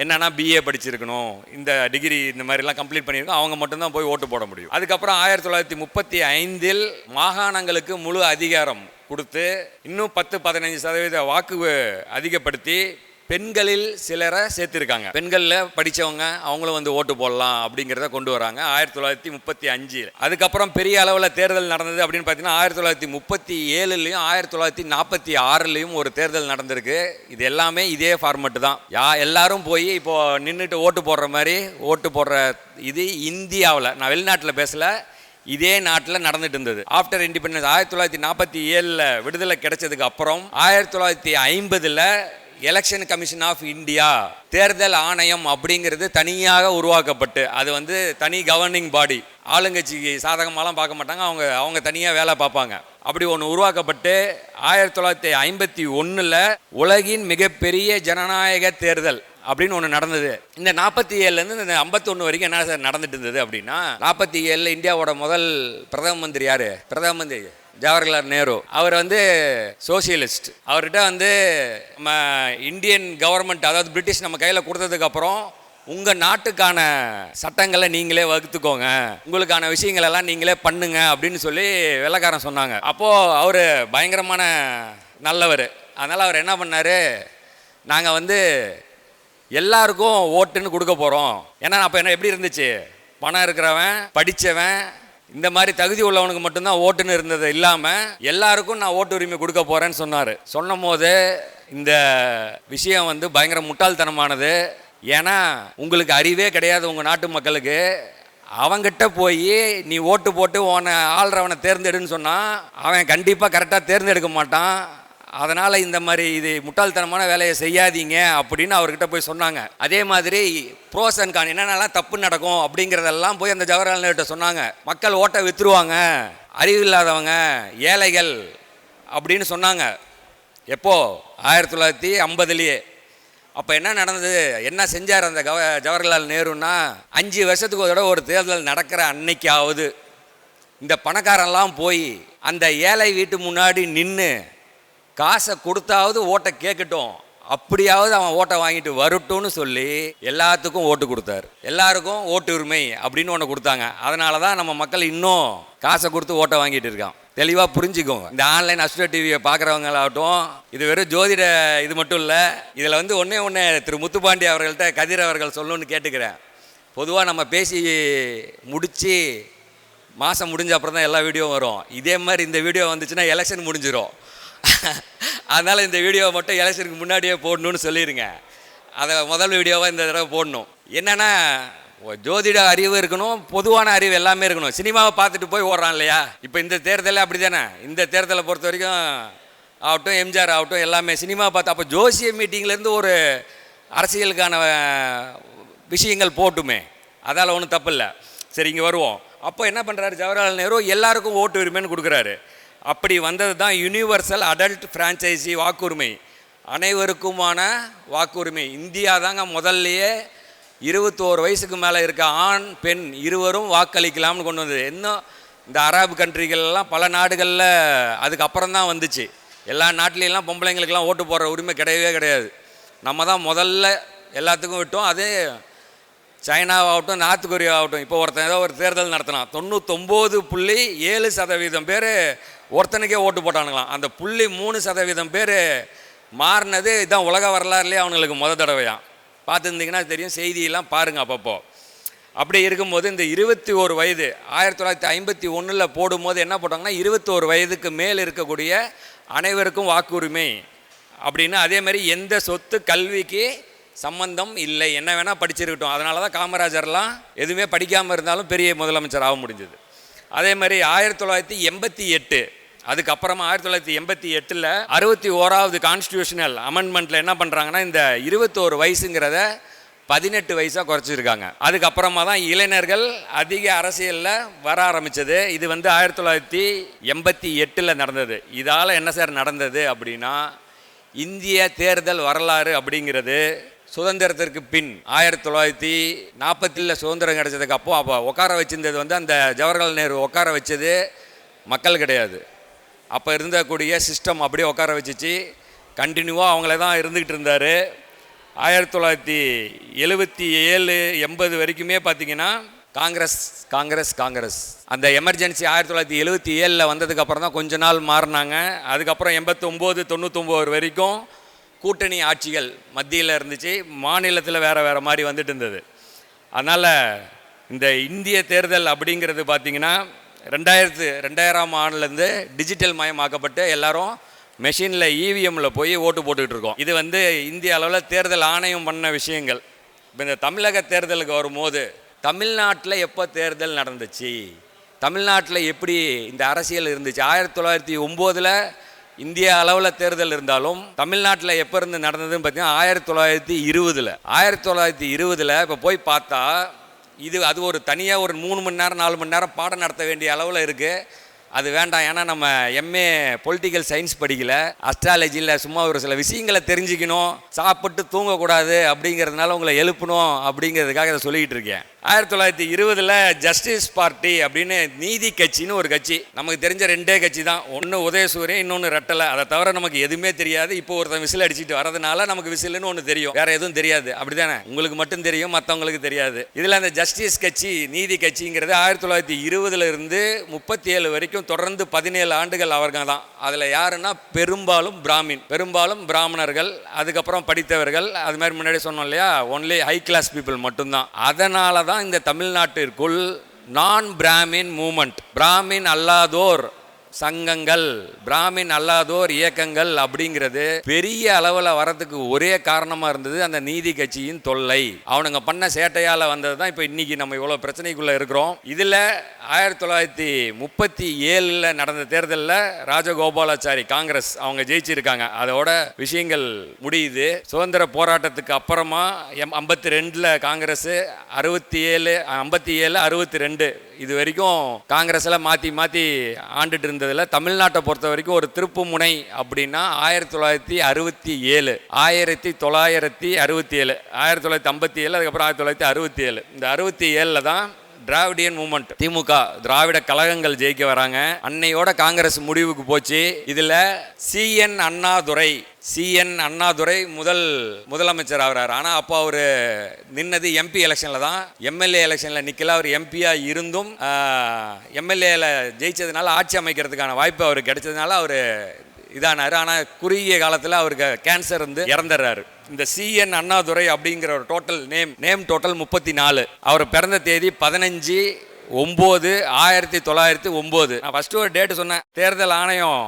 என்னன்னா, பிஏ படிச்சிருக்கணும், இந்த டிகிரி இந்த மாதிரிலாம் கம்ப்ளீட் பண்ணியிருக்கோம், அவங்க மட்டும்தான் போய் ஓட்டு போட முடியும். அதுக்கப்புறம் 1935 மாகாணங்களுக்கு முழு அதிகாரம் கொடுத்து, இன்னும் 10-15% வாக்கு அதிகப்படுத்தி பெண்களில் சிலரை சேர்த்திருக்காங்க. பெண்களில் படித்தவங்க அவங்களும் வந்து ஓட்டு போடலாம் அப்படிங்கிறத கொண்டு வராங்க 1935. அதுக்கப்புறம் பெரிய அளவில் தேர்தல் நடந்தது அப்படின்னு பார்த்தீங்கன்னா 1937லையும் 1946லையும் ஒரு தேர்தல் நடந்திருக்கு. இது எல்லாமே இதே ஃபார்மெட்டு தான். எல்லாரும் போய் இப்போ நின்றுட்டு ஓட்டு போடுற மாதிரி ஓட்டு போடுற இது இந்தியாவில், நான் வெளிநாட்டில் பேசலை, இதே நாட்டில் நடந்துட்டு இருந்தது. ஆஃப்டர் இண்டிபெண்டன்ஸ் 1947 விடுதலை கிடைச்சதுக்கு அப்புறம் 1950 எலெக்ஷன் கமிஷன் ஆஃப் இந்தியா, தேர்தல் ஆணையம் அப்படிங்கிறது தனியாக உருவாக்கப்பட்டு, அது வந்து தனி கவர்னிங் பாடி, ஆளுங்கட்சிக்கு சாதகமாலாம் பார்க்க மாட்டாங்க, அவங்க தனியாக வேலை பார்ப்பாங்க. அப்படி ஒன்று உருவாக்கப்பட்டு 1951 உலகின் மிகப்பெரிய ஜனநாயக தேர்தல் அப்படின்னு ஒன்று நடந்தது. இந்த 47லேருந்து இந்த 51 வரைக்கும் என்ன சார் நடந்துட்டு இருந்தது அப்படின்னா, 47 இந்தியாவோட முதல் பிரதம மந்திரி யார்? பிரதம மந்திரி ஜவஹர்லால் நேரு. அவர் வந்து சோசியலிஸ்ட். அவர்கிட்ட வந்து நம்ம இந்தியன் கவர்மெண்ட், அதாவது பிரிட்டிஷ் நம்ம கையில் கொடுத்ததுக்கப்புறம் உங்கள் நாட்டுக்கான சட்டங்களை நீங்களே வகுத்துக்கோங்க, உங்களுக்கான விஷயங்களெல்லாம் நீங்களே பண்ணுங்க அப்படின்னு சொல்லி வெள்ளைக்காரன் சொன்னாங்க. அப்போது அவர் பயங்கரமான நல்லவர். அதனால் அவர் என்ன பண்ணார், நாங்கள் வந்து எல்லாருக்கும் ஓட்டுன்னு கொடுக்க போகிறோம். ஏன்னா அப்போ என்ன எப்படி இருந்துச்சு, பணம் இருக்கிறவன் படித்தவன் இந்த மாதிரி தகுதி உள்ளவனுக்கு மட்டும்தான் ஓட்டுன்னு இருந்தது இல்லாமல் எல்லாருக்கும் நான் ஓட்டு உரிமை கொடுக்க போகிறேன்னு சொன்னார். சொன்னும் போது இந்த விஷயம் வந்து பயங்கர முட்டாள்தனமானது. ஏன்னா உங்களுக்கு அறிவே கிடையாது உங்கள் நாட்டு மக்களுக்கு. அவங்கிட்ட போய் நீ ஓட்டு போட்டு உன்னை ஆள்றவனை தேர்ந்தெடுன்னு சொன்னால் அவன் கண்டிப்பாக கரெக்டாக தேர்ந்தெடுக்க மாட்டான். அதனால் இந்த மாதிரி இது முட்டாள்தனமான வேலையை செய்யாதீங்க அப்படின்னு அவர்கிட்ட போய் சொன்னாங்க. அதே மாதிரி ப்ரோஸ் அண்ட் கான் என்னென்னலாம் தப்பு நடக்கும் அப்படிங்கிறதெல்லாம் போய் அந்த ஜவஹர்லால் நேருகிட்ட சொன்னாங்க. மக்கள் ஓட்டை விற்றுருவாங்க, அறிவில்லாதவங்க, ஏழைகள் அப்படின்னு சொன்னாங்க. எப்போ? 1950லேயே. அப்போ என்ன நடந்தது, என்ன செஞ்சார் அந்த ஜவஹர்லால் நேருன்னா, 5 வருஷத்துக்கு ஒரு தடவை ஒரு தேர்தல் நடக்கிற அன்னைக்காவது இந்த பணக்காரெல்லாம் போய் அந்த ஏழை வீட்டு முன்னாடி நின்று காசை கொடுத்தாவது ஓட்டை கேட்கட்டும், அப்படியாவது அவன் ஓட்டை வாங்கிட்டு வரட்டும்னு சொல்லி எல்லாத்துக்கும் ஓட்டு கொடுத்தாரு. எல்லாருக்கும் ஓட்டு உரிமை அப்படின்னு ஒன்று கொடுத்தாங்க. அதனால தான் நம்ம மக்கள் இன்னும் காசை கொடுத்து ஓட்டை வாங்கிட்டு இருக்கான். தெளிவாக புரிஞ்சுக்கோங்க. இந்த ஆன்லைன் அஸ்ட்ரோ டிவியை பார்க்குறவங்களாகட்டும், இது வெறும் ஜோதிட இது மட்டும் இல்லை. இதில் வந்து ஒன்று திரு முத்துப்பாண்டி அவர்கள்ட்ட கதிர் அவர்கள் சொல்லணும்னு கேட்டுக்கிறேன். பொதுவாக நம்ம பேசி முடித்து மாதம் முடிஞ்ச அப்புறம் தான் எல்லா வீடியோவும் வரும். இதே மாதிரி இந்த வீடியோ வந்துச்சுன்னா எலெக்ஷன் முடிஞ்சிடும். அதனால் இந்த வீடியோவை மட்டும் எலெக்ஷனுக்கு முன்னாடியே போடணும்னு சொல்லிடுங்க. அதை முதல் வீடியோவாக இந்த தடவை போடணும். என்னென்னா, ஜோதிட அறிவு இருக்கணும், பொதுவான அறிவு எல்லாமே இருக்கணும். சினிமாவை பார்த்துட்டு போய் ஓடுறான் இல்லையா, இப்போ இந்த தேர்தலில் அப்படி தானே. இந்த தேர்தலை பொறுத்த வரைக்கும் ஆகட்டும், எம்ஜிஆர் ஆகட்டும், எல்லாமே சினிமா பார்த்து. அப்போ ஜோசிய மீட்டிங்லேருந்து ஒரு அரசியலுக்கான விஷயங்கள் போட்டுமே, அதால் ஒன்றும் தப்பு இல்லை. சரி, இங்கே வருவோம். அப்போ என்ன பண்ணுறாரு ஜவஹர்லால் நேரு, எல்லாருக்கும் ஓட்டு உரிமைன்னு கொடுக்குறாரு. அப்படி வந்தது தான் யூனிவர்சல் அடல்ட் ஃப்ரான்ச்சைசி வாக்குரிமை, அனைவருக்குமான வாக்குரிமை. இந்தியா தாங்க முதல்லையே 21 வயசுக்கு மேலே இருக்க ஆண் பெண் இருவரும் வாக்களிக்கலாம்னு கொண்டு வந்தது. இன்னும் இந்த அரபு கண்ட்ரிகள்லாம் பல நாடுகளில் அதுக்கப்புறம் தான் வந்துச்சு. எல்லா நாட்டிலெலாம் பொம்பளைங்களுக்கெல்லாம் ஓட்டு போடுற உரிமை கிடையவே கிடையாது. நம்ம தான் முதல்ல எல்லாத்துக்கும் விட்டோம். அது சைனாவாகட்டும், நார்த் கொரியாவாகட்டும். இப்போ ஒருத்தன் ஏதோ ஒரு தேர்தல் நடத்தினான், 99.7% பேர் ஒருத்தனுக்கே ஓட்டு போட்டானுங்களாம். அந்த 0.3% பேர் மாறினது இதுதான் உலக வரலாறுலேயே அவனுங்களுக்கு தடவையாம். பார்த்துருந்தீங்கன்னா தெரியும், செய்தியெல்லாம் பாருங்கள் அப்பப்போ. அப்படி இருக்கும்போது இந்த 21 வயது 1951 போடும்போது என்ன போட்டாங்கன்னா, 21 வயதுக்கு மேல் இருக்கக்கூடிய அனைவருக்கும் வாக்குரிமை அப்படின்னு. அதே மாதிரி எந்த சொத்து கல்விக்கு சம்பந்தம் இல்லை, என்ன வேணால் படிச்சிருக்கட்டும். அதனால தான் காமராஜர்லாம் எதுவுமே படிக்காமல் இருந்தாலும் பெரிய முதலமைச்சர் ஆக முடிஞ்சது. அதே மாதிரி 1988, அதுக்கப்புறமா 1988 61வது கான்ஸ்டியூஷனல் அமெண்ட்மெண்ட்டில் என்ன பண்ணுறாங்கன்னா, இந்த 21 வயசுங்கிறத 18 வயசாக குறைச்சிருக்காங்க. அதுக்கப்புறமா தான் இளைஞர்கள் அதிக அரசியலில் வர ஆரம்பித்தது. இது வந்து 1988 நடந்தது. இதால் என்ன சார் நடந்தது அப்படின்னா, இந்திய தேர்தல் வரலாறு அப்படிங்கிறது சுதந்திரத்திற்கு பின் 1940 சுதந்திரம் கிடைச்சதுக்கு அப்போ உட்கார வச்சிருந்தது வந்து அந்த ஜவஹர்லால் நேரு உட்கார வச்சது மக்கள் கிடையாது. அப்போ இருந்தக்கூடிய சிஸ்டம் அப்படியே உட்கார வச்சிச்சு. கண்டினியூவாக அவங்களே தான் இருந்துக்கிட்டு இருந்தார். 1977 80 வரைக்குமே பார்த்திங்கன்னா காங்கிரஸ் காங்கிரஸ் காங்கிரஸ். அந்த எமர்ஜென்சி 1977 வந்ததுக்கப்புறம் தான் கொஞ்ச நாள் மாறினாங்க. அதுக்கப்புறம் 89 99 வரைக்கும் கூட்டணி ஆட்சிகள் மத்தியில் இருந்துச்சு, மாநிலத்தில் வேறு வேறு மாதிரி வந்துட்டு இருந்தது. அதனால் இந்த இந்திய தேர்தல் அப்படிங்கிறது பார்த்திங்கன்னா 2000 ஆண்டுலேருந்து டிஜிட்டல் மயமாக்கப்பட்டு எல்லாரும் மெஷினில் இவிஎம்மில் போய் ஓட்டு போட்டுக்கிட்டு இருக்கோம். இது வந்து இந்திய அளவில் தேர்தல் ஆணையம் பண்ண விஷயங்கள். இப்போ இந்த தமிழக தேர்தலுக்கு வரும்போது தமிழ்நாட்டில் எப்போ தேர்தல் நடந்துச்சு, தமிழ்நாட்டில் எப்படி இந்த அரசியல் இருந்துச்சு? 1909 இந்திய அளவில் தேர்தல் இருந்தாலும் தமிழ்நாட்டில் எப்போ இருந்து நடந்ததுன்னு பார்த்தீங்கன்னா 1920. 1920 இப்போ போய் பார்த்தா அது ஒரு தனியாக ஒரு 3 மணி நேரம் 4 மணி நேரம் பாடம் நடத்த வேண்டிய அளவில் இருக்குது. அது வேண்டாம், ஏன்னா நம்ம எம்ஏ பொலிட்டிக்கல் சயின்ஸ் படிக்கல, அஸ்ட்ராலஜியில் சும்மா ஒரு சில விஷயங்களை தெரிஞ்சுக்கணும், சாப்பிட்டு தூங்கக்கூடாது அப்படிங்கிறதுனால உங்களை எழுப்பணும் அப்படிங்கிறதுக்காக இதை சொல்லிக்கிட்டு இருக்கேன். 1920 ஜஸ்டிஸ் பார்ட்டி அப்படின்னு நீதி கட்சின்னு ஒரு கட்சி, நமக்கு தெரிஞ்ச 2 கட்சி தான், ஒன்று உதயசூரியன், இன்னொன்று ரெட்டலை. அதை தவிர நமக்கு எதுவுமே தெரியாது. இப்போ ஒருத்தன் விசில் அடிச்சுட்டு வரதுனால நமக்கு விசில்னு ஒன்று தெரியும், வேற எதுவும் தெரியாது. அப்படிதானே? உங்களுக்கு மட்டும் தெரியும், மற்றவங்களுக்கு தெரியாது. இதில் அந்த ஜஸ்டிஸ் கட்சி நீதி கட்சிங்கிறது 1920 இருந்து 37 வரைக்கும் தொடர்ந்து 17 ஆண்டுகள் அவர்கள் தான். அதில் யாருன்னா பெரும்பாலும் பிராமணர்கள், அதுக்கப்புறம் படித்தவர்கள், அது மாதிரி முன்னாடி சொன்னோம் இல்லையா, ஒன்லி ஹை கிளாஸ் பீப்புள் மட்டும்தான். அதனால தான் இந்த தமிழ்நாட்டிற்குள் நான் பிராமின் மூமெண்ட், பிராமின் அல்லாதோர் சங்கங்கள், பிராமின் அல்லாதோர் இயக்கங்கள் அப்படிங்கிறது பெரிய அளவில் வரதுக்கு ஒரே காரணமாக இருந்தது அந்த நீதி கட்சியின் தொல்லை. அவனுங்க பண்ண சேட்டையால் வந்தது தான் இப்போ இன்னைக்கு நம்ம இவ்வளோ பிரச்சனைக்குள்ளே இருக்கிறோம். இதில் 1937 நடந்த தேர்தலில் ராஜகோபாலாச்சாரி காங்கிரஸ் அவங்க ஜெயிச்சிருக்காங்க. அதோட விஷயங்கள் முடியுது. சுதந்திர போராட்டத்துக்கு அப்புறமா 52 காங்கிரஸ், 67 62 இது வரைக்கும் காங்கிரஸில் மாற்றி மாற்றி ஆண்டுட்டு இருந்ததில் தமிழ்நாட்டை பொறுத்த வரைக்கும் ஒரு திருப்பு முனை அப்படின்னா 1967, 1957, அதுக்கப்புறம் 1967. இந்த 67 தான் டிராவிடியன் மூமெண்ட், திமுக திராவிட கழகங்கள் ஜெயிக்க வராங்க. அன்னையோட காங்கிரஸ் முடிவுக்கு போச்சு. இதுல சிஎன் அண்ணாதுரை முதலமைச்சர் ஆகிறார். ஆனால் அப்போ அவர் நின்னது எம்பி எலெக்ஷனில் தான், எம்எல்ஏ எலெக்ஷனில் நிற்கல. அவர் எம்பியா இருந்தும் எம்எல்ஏல ஜெயிச்சதுனால ஆட்சி அமைக்கிறதுக்கான வாய்ப்பு அவருக்கு கிடைச்சதுனால அவர் இதானார். ஆனால் குறுகிய காலத்தில் அவருக்கு கேன்சர் இருந்து இறந்துடுறாரு. இந்த சிஎன் அண்ணாதுரை அப்படிங்கிற ஒரு நேம் டோட்டல் 34. அவர் பிறந்த தேதி 15/9/1909. நான் ஃபர்ஸ்ட் ஒரு டேட்டு சொன்னேன். தேர்தல் ஆணையம்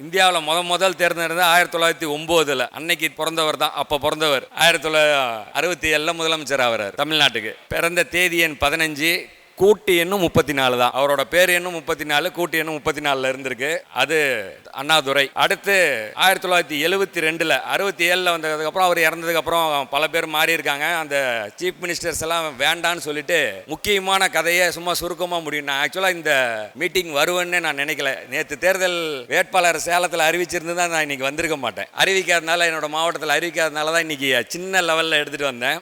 இந்தியாவில் முதல் தேர்தல் இருந்தது 1909. அன்னைக்கு பிறந்தவர் தான், அப்போ பிறந்தவர். 1967 முதலமைச்சர் ஆகிறார் தமிழ்நாட்டுக்கு. பிறந்த தேதி எண் 15, கூட்டு எண்ணும் 34 தான். அவரோட பேர் எண்ணும் 34, கூட்டு எண்ணும் 34 இருந்திருக்கு. அது அண்ணாதுரை. அடுத்து 1972 67 வந்ததுக்கப்புறம் அவர் இறந்ததுக்கப்புறம் பல பேர் மாறி இருக்காங்க. அந்த சீஃப் மினிஸ்டர்ஸ் எல்லாம் வேண்டான்னு சொல்லிட்டு முக்கியமான கதையை சும்மா சுருக்கமாக முடியும். நான் ஆக்சுவலாக இந்த மீட்டிங் வருவேன்னு நான் நினைக்கல. நேற்று தேர்தல் வேட்பாளர் சேலத்தில் அறிவிச்சிருந்தா நான் இன்னைக்கு வந்திருக்க மாட்டேன். அறிவிக்காதனால, என்னோட மாவட்டத்தில் அறிவிக்காதனால தான் இன்னைக்கு சின்ன லெவலில் எடுத்துகிட்டு வந்தேன்.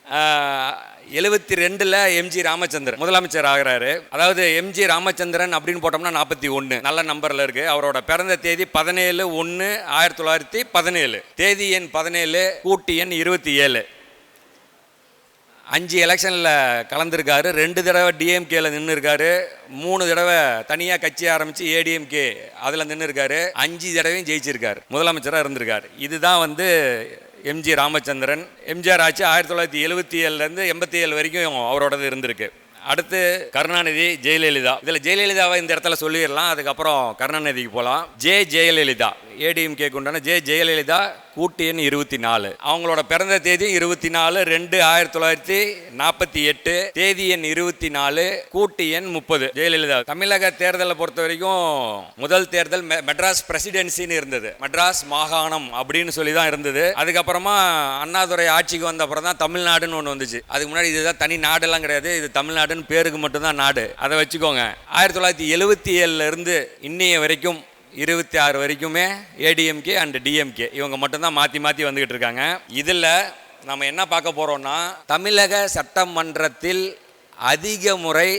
72 எம்ஜி ராமச்சந்திரன் முதலமைச்சர் ஆகிறாரு. அதாவது எம்ஜி ராமச்சந்திரன் அப்படின்னு போட்டோம்னா 41 நல்ல நம்பர்ல இருக்கு. அவரோட பிறந்த தேதி 17/1/1917, தேதி எண் 17, கூட்டு எண் 27. 5 எலெக்ஷனில் கலந்துருக்காரு. 2 தடவை டிஎம்கேல நின்று இருக்காரு. 3 தடவை தனியாக கட்சி ஆரம்பித்து ஏடிஎம்கே அதில் நின்று இருக்காரு. 5 தடவையும் ஜெயிச்சிருக்காரு, முதலமைச்சராக இருந்திருக்காரு. இதுதான் எம்ஜி ராமச்சந்திரன். எம்ஜிஆர் ஆட்சி 1977 87 வரைக்கும் அவரோடது இருந்திருக்கு. அடுத்து கருணாநிதி, ஜெயலலிதா. இதில் ஜெயலலிதாவை இந்த இடத்துல சொல்லிடலாம், அதுக்கப்புறம் கருணாநிதிக்கு போகலாம். ஜெயலலிதா ஏடிஎம்கே உண்டான ஜெயலலிதா, கூட்டு எண் 24. அவங்களோட பிறந்த தேதி 24/2/1948, தேதி எண் 24, கூட்டு எண் 30. ஜெயலலிதா. தமிழக தேர்தலை பொறுத்த வரைக்கும் முதல் தேர்தல் மெட்ராஸ் பிரசிடென்சின்னு இருந்தது, மெட்ராஸ் மாகாணம் அப்படின்னு சொல்லி தான் இருந்தது. அதுக்கப்புறமா அண்ணாதுரை ஆட்சிக்கு வந்த அப்புறம் தான் தமிழ்நாடுன்னு ஒன்று வந்துச்சு. அதுக்கு முன்னாடி இதுதான் தனி நாடெல்லாம் கிடையாது, இது தமிழ்நாடுன்னு பேருக்கு மட்டும்தான் நாடு, அதை வச்சுக்கோங்க. 1977 இருந்து இன்னைய வரைக்கும் 26 வரைக்குமே ஏடிஎம்கே அண்ட் டிஎம்கே இவங்க மட்டும்தான் மாற்றி மாற்றி வந்துக்கிட்டு இருக்காங்க. இதில் நம்ம என்ன பார்க்க போகிறோம்னா, தமிழக சட்டமன்றத்தில் அதிக முறை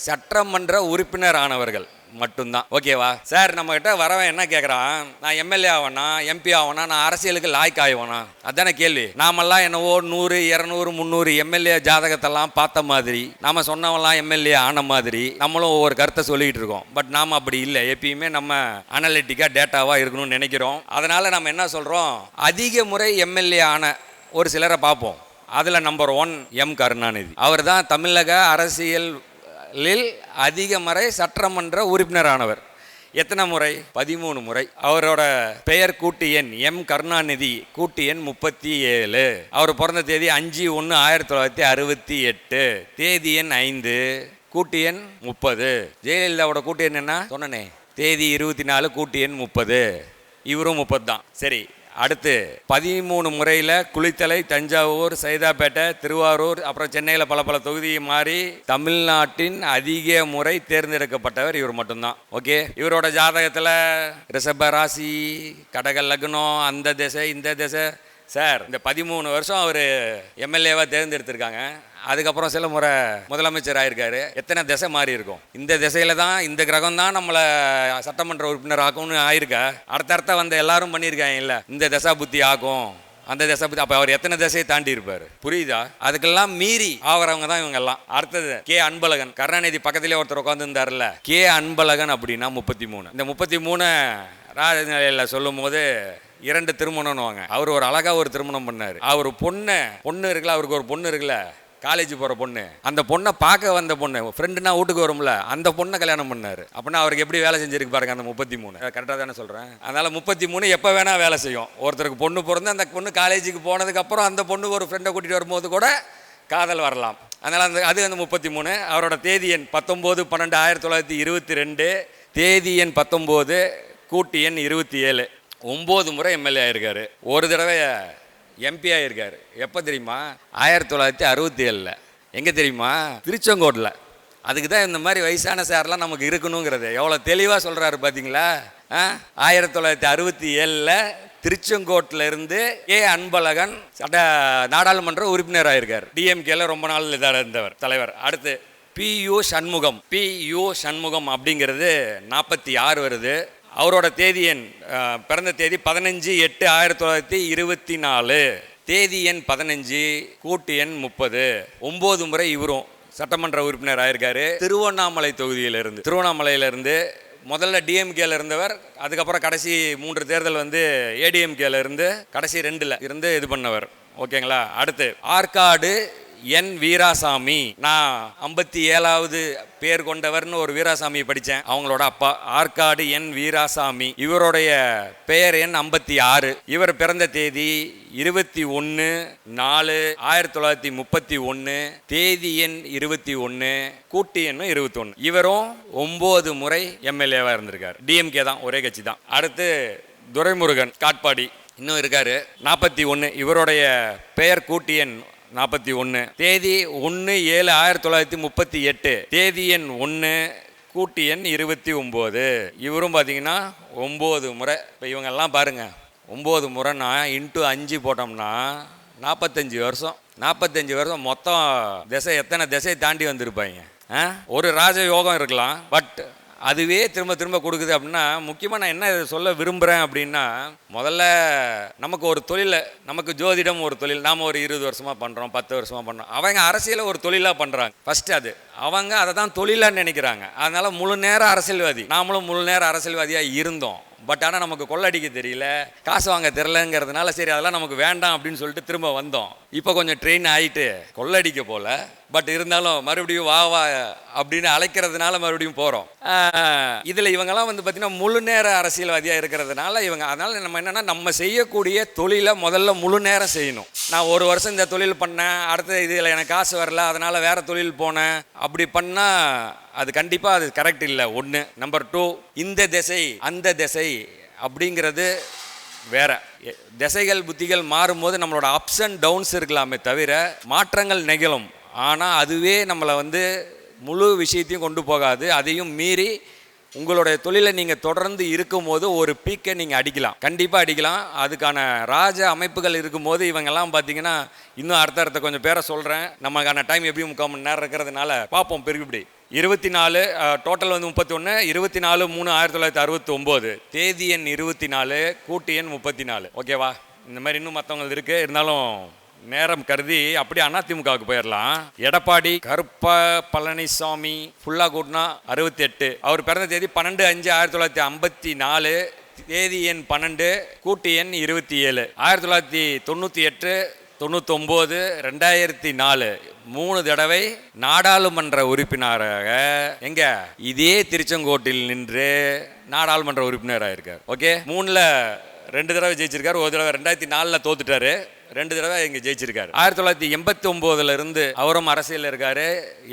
சட்டமன்ற உறுப்பினர் ஆனவர்கள் மட்டும்தான். ஓகேவா சார்? நம்ம கிட்ட வரவன் என்ன கேட்குறான், நான் எம்எல்ஏ ஆவனா, எம்பி ஆவனா, நான் அரசியலுக்கு லாய்க்கு ஆயிவனா? அதான கேள்வி. நாமெல்லாம் என்னவோ 100, 200, 300 எம்எல்ஏ ஜாதகத்தெல்லாம் பார்த்த மாதிரி, நாம சொன்னவெல்லாம் எம்எல்ஏ ஆன மாதிரி நம்மளும் ஒவ்வொரு கருத்தை சொல்லிட்டு இருக்கோம். பட் நாம அப்படி இல்லை. எப்பயுமே நம்ம அனலிட்டிக்கா டேட்டாவா இருக்கணும்னு நினைக்கிறோம். அதனால நம்ம என்ன சொல்றோம், அதிக முறை எம்எல்ஏ ஆன ஒரு சிலரை பார்ப்போம். அதுல நம்பர் 1 எம் கருணாநிதி. அவர் தான் தமிழக அரசியலில் அதிக முறை சட்டமன்ற உறுப்பினரானவர். எத்தனை முறை? 13 முறை. அவரோட பெயர் கூட்டு எண் எம் கருணாநிதி, கூட்டு எண் 37. அவர் பிறந்த தேதி 5/1/1968, தேதி எண் 5, கூட்டு எண் 30. ஜெயலலிதாவோட கூட்டு எண் என்ன சொன்னனே, தேதி 24, கூட்டு எண் 30. இவரும் 30 தான். சரி, அடுத்து 13 முறையில் குளித்தலை, தஞ்சாவூர், சைதாப்பேட்டை, திருவாரூர், அப்புறம் சென்னையில் பல தொகுதியை மாறி தமிழ்நாட்டின் அதிக முறை தேர்ந்தெடுக்கப்பட்டவர் இவர் மட்டும்தான். ஓகே, இவரோட ஜாதகத்தில் ரிஷப ராசி, கடக லக்னம், அந்த திசை இந்த திசை. சார், இந்த 13 வருஷம் அவர் எம்எல்ஏவாக தேர்ந்தெடுத்திருக்காங்க. அதுக்கப்புறம் சில முறை முதலமைச்சர் ஆயிருக்காரு. எத்தனை திசை மாறி இருக்கும்? இந்த திசையில தான், இந்த கிரகம் தான் நம்மளை சட்டமன்ற உறுப்பினர் ஆக்கும்னு ஆயிருக்கா? அடுத்த வந்த எல்லாரும் பண்ணியிருக்காங்க இல்லை, இந்த திசா புத்தி ஆக்கும், அந்த திசை புத்தி. அப்போ அவர் எத்தனை திசையை தாண்டி இருப்பார்? புரியுதா? அதுக்கெல்லாம் மீறி ஆகிறவங்க தான் இவங்க எல்லாம். அடுத்தது கே அன்பழகன். கருணாநிதி பக்கத்திலே ஒருத்தர் உட்காந்து இருந்தார்ல, கே அன்பழகன் அப்படின்னா 33. இந்த 33 ராஜநிலையில் சொல்லும் போது 2 திருமணம்னுவாங்க. அவர் ஒரு அழகா ஒரு திருமணம் பண்ணார். அவர் பொண்ணு இருக்குல்ல, அவருக்கு ஒரு பொண்ணு இருக்குல்ல, காலேஜ் போகிற பொண்ணு, அந்த பொண்ணை பார்க்க வந்த பொண்ணு, ஃப்ரெண்டுனா வீட்டுக்கு வரும்ல, அந்த பொண்ணை கல்யாணம் பண்ணார். அப்படின்னா அவருக்கு எப்படி வேலை செஞ்சிருக்கு பாருங்க அந்த 33. கரெக்டாக தானே சொல்கிறேன்? அதனால் 33 எப்போ வேணால் வேலை செய்யும். ஒருத்தருக்கு பொண்ணு பிறந்து அந்த பொண்ணு காலேஜுக்கு போனதுக்கப்புறம் அந்த பொண்ணு ஒரு ஃப்ரெண்டை கூட்டிகிட்டு வரும்போது கூட காதல் வரலாம். அதனால் அது 33. அவரோட தேதி எண் 19/12/1922, தேதி எண் 19, கூட்டு எண் 27. 9 முறை எம்எல்ஏ ஆயிருக்காரு. ஒரு தடவை எம்பி ஆயிருக்காரு. எப்போ தெரியுமா? 1967. எங்கே தெரியுமா? திருச்செங்கோட்டில். அதுக்கு தான் இந்த மாதிரி வயசான சார்லாம் நமக்கு இருக்கணுங்கிறது எவ்வளோ தெளிவாக சொல்கிறாரு பார்த்தீங்களா? 1967 திருச்செங்கோட்டில் இருந்து ஏ அன்பழகன் நாடாளுமன்ற உறுப்பினர் ஆயிருக்கார். டிஎம்கேல ரொம்ப நாள் இதாக இருந்தவர் தலைவர். அடுத்து PU சண்முகம் அப்படிங்கிறது 46 வருது. அவரோட தேதி எண், பிறந்த தேதி 15/8/1924, தேதி எண் 15, கூட்டு எண் 30. 9 முறை இவரும் சட்டமன்ற உறுப்பினர் ஆயிருக்காரு. திருவண்ணாமலை தொகுதியிலிருந்து, திருவண்ணாமலையிலிருந்து முதல்ல டிஎம்கேல இருந்தவர். அதுக்கப்புறம் கடைசி 3 தேர்தல் வந்து ஏடிஎம்கேல இருந்து, கடைசி 2ல் இருந்து இது பண்ணவர். ஓகேங்களா? அடுத்து ஆற்காடு என் வீராசாமி. நான் 57வது பேர் கொண்டவர்னு ஒரு வீராசாமி படித்தேன். அவங்களோட அப்பா ஆற்காடு என் வீராசாமி. இவருடைய பெயர் எண் 56. இவர் பிறந்த தேதி 21/4/1931, தேதி எண் 21, கூட்டு எண் 21. இவரும் 9 முறை எம்எல்ஏவா இருந்திருக்காரு. டிஎம்கே தான், ஒரே கட்சி தான். அடுத்து துரைமுருகன் காட்பாடி இன்னும் இருக்காரு. 41. இவருடைய பெயர் கூட்டு எண் 41, தேதி 1/7/1938, தேதி எண் 1, கூட்டு எண் 29. இவரும் பார்த்தீங்கன்னா 9 முறை. இப்போ இவங்கெல்லாம் பாருங்க, 9 முறைன்னா இன்ட்டு 5 போட்டோம்னா 45 வருஷம். 45 வருஷம் மொத்தம் திசை எத்தனை திசையை தாண்டி வந்திருப்பாங்க. ஒரு ராஜ யோகம் இருக்கலாம், பட் அதுவே திரும்ப கொடுக்குது. அப்படின்னா முக்கியமாக நான் என்ன சொல்ல விரும்புகிறேன் அப்படின்னா, முதல்ல நமக்கு ஒரு தொழில், நமக்கு ஜோதிடம் ஒரு தொழில். நாம் ஒரு 20 வருஷமாக பண்ணுறோம், 10 வருஷமாக பண்ணுறோம். அவங்க அரசியலை ஒரு தொழிலாக பண்ணுறாங்க. ஃபஸ்ட்டு அவங்க அதை தான் தொழிலாக நினைக்கிறாங்க. அதனால் முழு நேர அரசியல்வாதி. நாமளும் முழு நேர அரசியல்வாதியாக இருந்தோம். பட் ஆனால் நமக்கு கொள்ளடிக்க தெரியல, காசு வாங்க தெரியலங்கிறதுனால சரி அதெல்லாம் நமக்கு வேண்டாம் அப்படின்னு சொல்லிட்டு திரும்ப வந்தோம். இப்போ கொஞ்சம் ட்ரெயின் ஆகிட்டு கொள்ளடிக்க போல, பட் இருந்தாலும் மறுபடியும் வா அப்படின்னு அழைக்கிறதுனால மறுபடியும் போகிறோம். இதில் இவங்கெல்லாம் வந்து பார்த்திங்கன்னா முழு நேர அரசியல்வாதியாக இருக்கிறதுனால இவங்க, அதனால் நம்ம என்னென்னா நம்ம செய்யக்கூடிய தொழிலை முதல்ல முழு நேரம் செய்யணும். நான் 1 வருஷம் இந்த தொழில் பண்ணேன், அடுத்த இதில் எனக்கு காசு வரல அதனால் வேறு தொழில் போனேன், அப்படி பண்ணால் அது கண்டிப்பாக அது கரெக்ட் இல்லை. 1. நம்பர் 2, இந்த திசை அந்த திசை அப்படிங்கிறது வேற. திசைகள் புத்திகள் மாறும்போது நம்மளோட அப்ஸ் அண்ட் டவுன்ஸ் இருக்கலாமே தவிர மாற்றங்கள் நிகழும். ஆனால் அதுவே நம்மளை வந்து முழு விஷயத்தையும் கொண்டு போகாது. அதையும் மீறி உங்களுடைய தொழிலை நீங்கள் தொடர்ந்து இருக்கும்போது ஒரு பீக்கை நீங்கள் அடிக்கலாம், கண்டிப்பாக அடிக்கலாம். அதுக்கான ராஜ அமைப்புகள் இருக்கும்போது இவங்கெல்லாம் பார்த்தீங்கன்னா இன்னும் அடுத்த கொஞ்சம் பேரை சொல்கிறேன். நமக்கான டைம் எப்படியும் 3/4 மணி நேரம் இருக்கிறதுனால பார்ப்போம். பெருகிப்படி 24 டோட்டல் வந்து 31, 24/3/1969, தேதி எண் 24, கூட்டு எண் 34. ஓகேவா? இந்த மாதிரி இன்னும் மற்றவங்க இருக்குது, இருந்தாலும் நேரம் கருதி அப்படி அதிமுகவுக்கு போயிடலாம். எடப்பாடி கருப்பா பழனிசாமி ஃபுல்லாக கூட்டினா 68. அவர் பிறந்த தேதி 12/5/1954, தேதி எண் 12, கூட்டு எண் 27. 1998, 99, 2004 3 தடவை நாடாளுமன்ற உறுப்பினராக எங்க இதே திருச்செங்கோட்டில் நின்று நாடாளுமன்ற உறுப்பினராக இருக்கார். ஓகே, 3ல் 2 தடவை ஜெயிச்சிருக்காரு. ஒரு தடவை 2004 தோத்துட்டாரு, 2 தடவை இங்கே ஜெயிச்சிருக்காரு. 1989 இருந்து அவரும் அரசியல் இருக்காரு.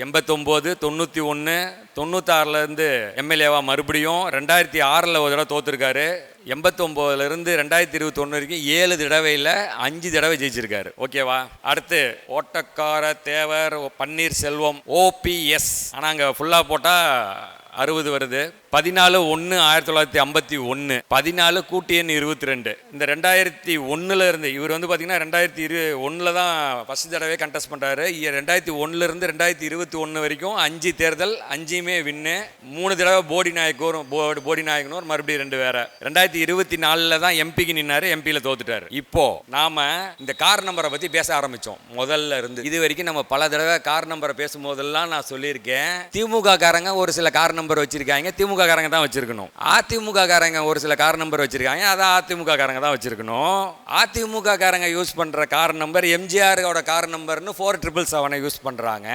89, 91, 96 இருந்து எம்எல்ஏவா மறுபடியும் 2006 ஒரு தடவை தோத்துருக்காரு. 89 இருந்து 2021 வரைக்கும் 7 தடவையில் 5 தடவை ஜெயிச்சிருக்காரு. ஓகேவா? அடுத்து ஓட்டக்கார தேவர் பன்னீர்செல்வம் OPS. ஆனால் அங்கே ஃபுல்லாக போட்டால் 60 வருது. 14/1/1951, 14 கூட்டு எண் 22. இந்த 2001 இருந்து இவர் வந்து பார்த்தீங்கன்னா 2021 தான் ஃபர்ஸ்ட் தடவை கண்டெஸ்ட் பண்ணுறாரு. 2001 இருந்து 2021 வரைக்கும் 5 தேர்தல், 5மே வின்னு. 3 தடவை போடி நாயக்கனூர் மறுபடியும் 2 வேற. 2024 தான் எம்பிக்கு நின்னாரு, எம்பியில் தோத்துட்டாரு. இப்போ நாம இந்த கார் நம்பரை பற்றி பேச ஆரம்பித்தோம். முதல்ல இருந்து இது வரைக்கும் நம்ம பல தடவை கார் நம்பரை பேசும்போதெல்லாம் நான் சொல்லியிருக்கேன், திமுக காரங்க ஒரு சில கார் நம்பர் வச்சிருக்காங்க, திமுக காரங்க தான் வச்சிருக்கணும். அதிமுக காரங்க ஒரு சில கார் நம்பர் வச்சிருக்காங்க, அதான் அதிமுக காரங்க தான் வச்சிருக்கணும். அதிமுக காரங்க யூஸ் பண்ற கார் நம்பர் எம்ஜிஆரோட கார் நம்பர்னு 4777 யூஸ் பண்றாங்க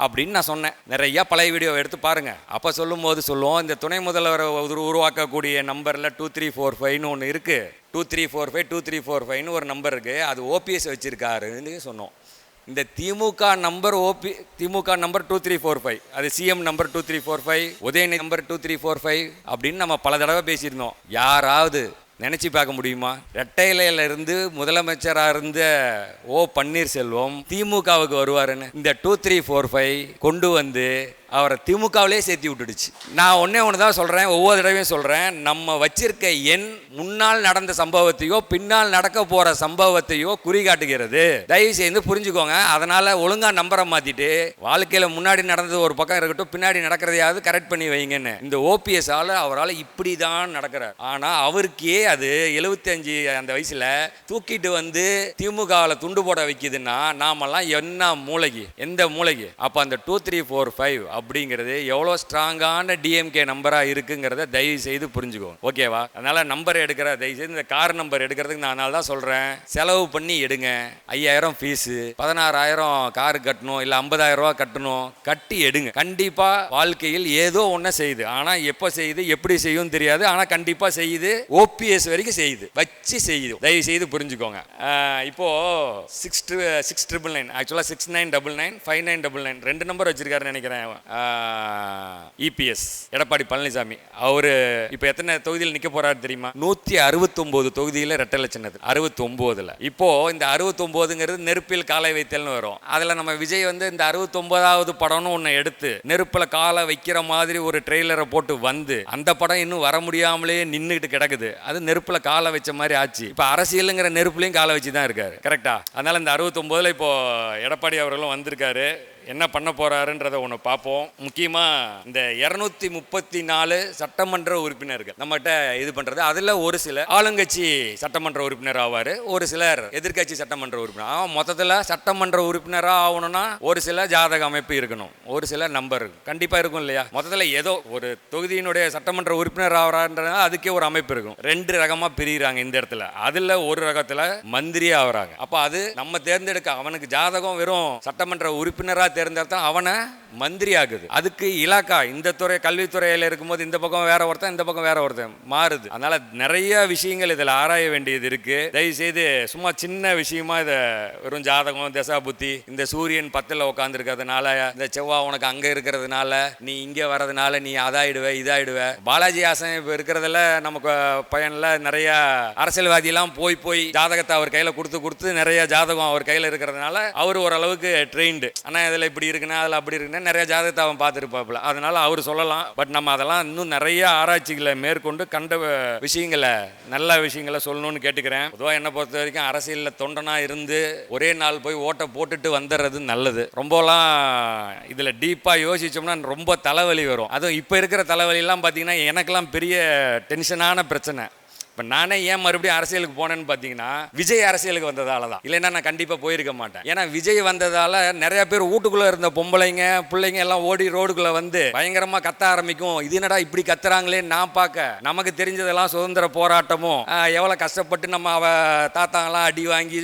அப்படின்னு நான் சொன்னேன். நிறைய பழைய வீடியோ எடுத்து பாருங்க. அப்ப சொல்லும் போது சொல்லுவோம், இந்த துணை முதல்வர் உருவாக்கக்கூடிய நம்பர்ல 2345 ஒன்று இருக்கு. 2345 2345 ஒரு நம்பர் இருக்கு, அது OPS வச்சிருக்காருன்னு சொன்னோம். இந்த திமுக நம்பர் திமுக நம்பர் 2345, அது சிஎம் நம்பர் 2345, உதயநிதி நம்பர் 2345 அப்படின்னு நம்ம பல தடவை பேசியிருந்தோம். யாராவது நினைச்சு பார்க்க முடியுமா? ரெட்டை இலையில இருந்து முதலமைச்சராக இருந்த பன்னீர்செல்வம் திமுகவுக்கு வருவாருன்னு இந்த 2345 கொண்டு வந்து அவரை திமுகவிலே சேர்த்து விட்டுடுச்சு. நான் ஒன்று தான் சொல்கிறேன், ஒவ்வொரு தடவையும் சொல்கிறேன், நம்ம வச்சிருக்க எண் முன்னால் நடந்த சம்பவத்தையோ பின்னால் நடக்க போகிற சம்பவத்தையோ குறிகாட்டுகிறது. தயவு செய்து புரிஞ்சுக்கோங்க. அதனால் ஒழுங்காக நம்பரை மாற்றிட்டு வாழ்க்கையில் முன்னாடி நடந்தது ஒரு பக்கம் இருக்கட்டும், பின்னாடி நடக்கிறதையாவது கரெக்ட் பண்ணி வைங்கன்னு இந்த OPS-ஆல் அவரால் இப்படி தான் நடக்கிறார். ஆனால் அவருக்கே அது 75 அந்த வயசில் தூக்கிட்டு வந்து திமுகவில் துண்டு போட வைக்குதுன்னா நாமெல்லாம் என்ன மூளைக்கு, எந்த மூளைக்கு? அப்போ அந்த 2345 அப்படிங்கிறது எவ்வளோ ஸ்ட்ராங்கான டிஎம்கே நம்பராக இருக்குங்கிறத தயவு செய்து புரிஞ்சுக்கோங்க. ஓகேவா? அதனால் நம்பர் எடுக்கிற தயவு செய்து இந்த கார் நம்பர் எடுக்கிறதுக்கு நான் அதனால தான் சொல்கிறேன், செலவு பண்ணி எடுங்க. 5000 ஃபீஸு, 16000 காரு கட்டணும், இல்லை 50000 ரூபா கட்டணும், கட்டி எடுங்க. கண்டிப்பாக வாழ்க்கையில் ஏதோ ஒன்று செய்யுது. ஆனால் எப்போ செய்யுது, எப்படி செய்யும் தெரியாது. ஆனால் கண்டிப்பாக செய்யுது, OPS வரைக்கும் செய்யுது, வச்சு செய்யுது. தயவு செய்து புரிஞ்சுக்கோங்க. இப்போது 6999 ஆக்சுவலாக 6999 5999 2 நம்பர் வச்சிருக்காருன்னு நினைக்கிறேன். EPS எடப்பாடி பழனிசாமி அவர் இப்போ எத்தனை தொகுதியில் நிற்க போறாரு தெரியுமா? 169 தொகுதியில் ரெட்டை சின்னது 69ல். இப்போ இந்த 69ங்கிறது நெருப்பில் காலை வைத்தல்னு வரும். அதில் நம்ம விஜய் வந்து இந்த 69வது படம்னு ஒன்று எடுத்து நெருப்பில் காலை வைக்கிற மாதிரி ஒரு ட்ரெய்லரை போட்டு வந்து அந்த படம் இன்னும் வர முடியாமலே நின்றுக்கிட்டு கிடக்குது. அது நெருப்பில் காலை வச்ச மாதிரி ஆச்சு. இப்போ அரசியலுங்கிற நெருப்புலையும் காலை வச்சு தான் இருக்காரு. கரெக்டா? அதனால இந்த 69ல் இப்போ எடப்பாடி அவர்களும் வந்திருக்காரு. என்ன பண்ண போறாருன்றதை ஒன்று பார்ப்போம். முக்கியமாக இந்த 234 சட்டமன்ற உறுப்பினர்கள் நம்மகிட்ட இது பண்ணுறது, அதில் ஒரு சிலர் ஆளுங்கட்சி சட்டமன்ற உறுப்பினர் ஆவார், ஒரு சிலர் எதிர்கட்சி சட்டமன்ற உறுப்பினர். மொத்தத்தில் சட்டமன்ற உறுப்பினராக ஆகணும்னா ஒரு சில ஜாதக அமைப்பு இருக்கணும், ஒரு சில நம்பர் கண்டிப்பாக இருக்கும் இல்லையா? மொத்தத்தில் ஏதோ ஒரு தொகுதியினுடைய சட்டமன்ற உறுப்பினர் ஆகிறான்றதுனால அதுக்கே ஒரு அமைப்பு இருக்கும். 2 ரகமாக பிரிகிறாங்க இந்த இடத்துல. அதில் ஒரு ரகத்தில் மந்திரி ஆகிறாங்க. அப்போ அது நம்ம தேர்ந்தெடுக்க, அவனுக்கு ஜாதகம் வெறும் சட்டமன்ற உறுப்பினராக தேர்ந்தெடுத்தா அவனை மந்திரி ஆகுது. அதுக்கு இலாக்கா இந்த துறை கல்வித்துறையில் இருக்கும்போது இந்த பக்கம் வேற ஒருத்தன், இந்த பக்கம் வேற ஒருத்தன் மாறுது. அதனால நிறைய விஷயங்கள் இதில் ஆராய வேண்டியது இருக்கு. தயவு செய்து சும்மா சின்ன விஷயமா இதை வெறும் ஜாதகம், தசா புத்தி, இந்த சூரியன் 10ல் உட்காந்துருக்கிறதுனால, இந்த செவ்வாய் உனக்கு அங்கே இருக்கிறதுனால, நீ இங்கே வர்றதுனால நீ அதாயிடுவ இதாயிடுவ. பாலாஜி ஆசன் இப்போ இருக்கிறதுல நமக்கு பயனில் நிறைய அரசியல்வாதியெல்லாம் போய் ஜாதகத்தை அவர் கையில் கொடுத்து நிறைய ஜாதகம் அவர் கையில் இருக்கிறதுனால அவர் ஓரளவுக்கு ட்ரெயின்டு. ஆனால் இதில் இப்படி இருக்குன்னா அதில் அப்படி இருக்குன்னா ஏன்னா நிறைய ஜாதகத்தை அவன் பார்த்துருப்பாப்புல, அதனால அவர் சொல்லலாம். பட் நம்ம அதெல்லாம் இன்னும் நிறைய ஆராய்ச்சிகளை மேற்கொண்டு கண்ட விஷயங்களை, நல்ல விஷயங்களை சொல்லணும்னு கேட்டுக்கிறேன். பொதுவாக என்னை பொறுத்த வரைக்கும் அரசியலில் தொண்டனா இருந்து ஒரே நாள் போய் ஓட்டை போட்டுட்டு வந்துடுறது நல்லது. ரொம்பலாம் இதில் டீப்பாக யோசிச்சோம்னா ரொம்ப தலைவலி வரும். அதுவும் இப்போ இருக்கிற தலைவலியெல்லாம் பார்த்தீங்கன்னா எனக்கெல்லாம் பெரிய டென்ஷனான பிரச்சனை. இப்போ நானே ஏன் மறுபடியும் அரசியலுக்கு போனேன்னு பார்த்தீங்கன்னா விஜய் அரசியலுக்கு வந்ததால தான். இல்லைன்னா நான் கண்டிப்பாக போயிருக்க மாட்டேன். ஏன்னா விஜய் வந்ததால் நிறைய பேர் வீட்டுக்குள்ளே இருந்த பொம்பளைங்க பிள்ளைங்க எல்லாம் ஓடி ரோடுக்குள்ளே வந்து பயங்கரமாக கத்த ஆரம்பிக்கும். இது என்னடா இப்படி கத்துறாங்களே நான் பார்க்க, நமக்கு தெரிஞ்சதெல்லாம் சுதந்திர போராட்டமும் எவ்வளோ கஷ்டப்பட்டு நம்ம தாத்தாங்களாம் அடி வாங்கி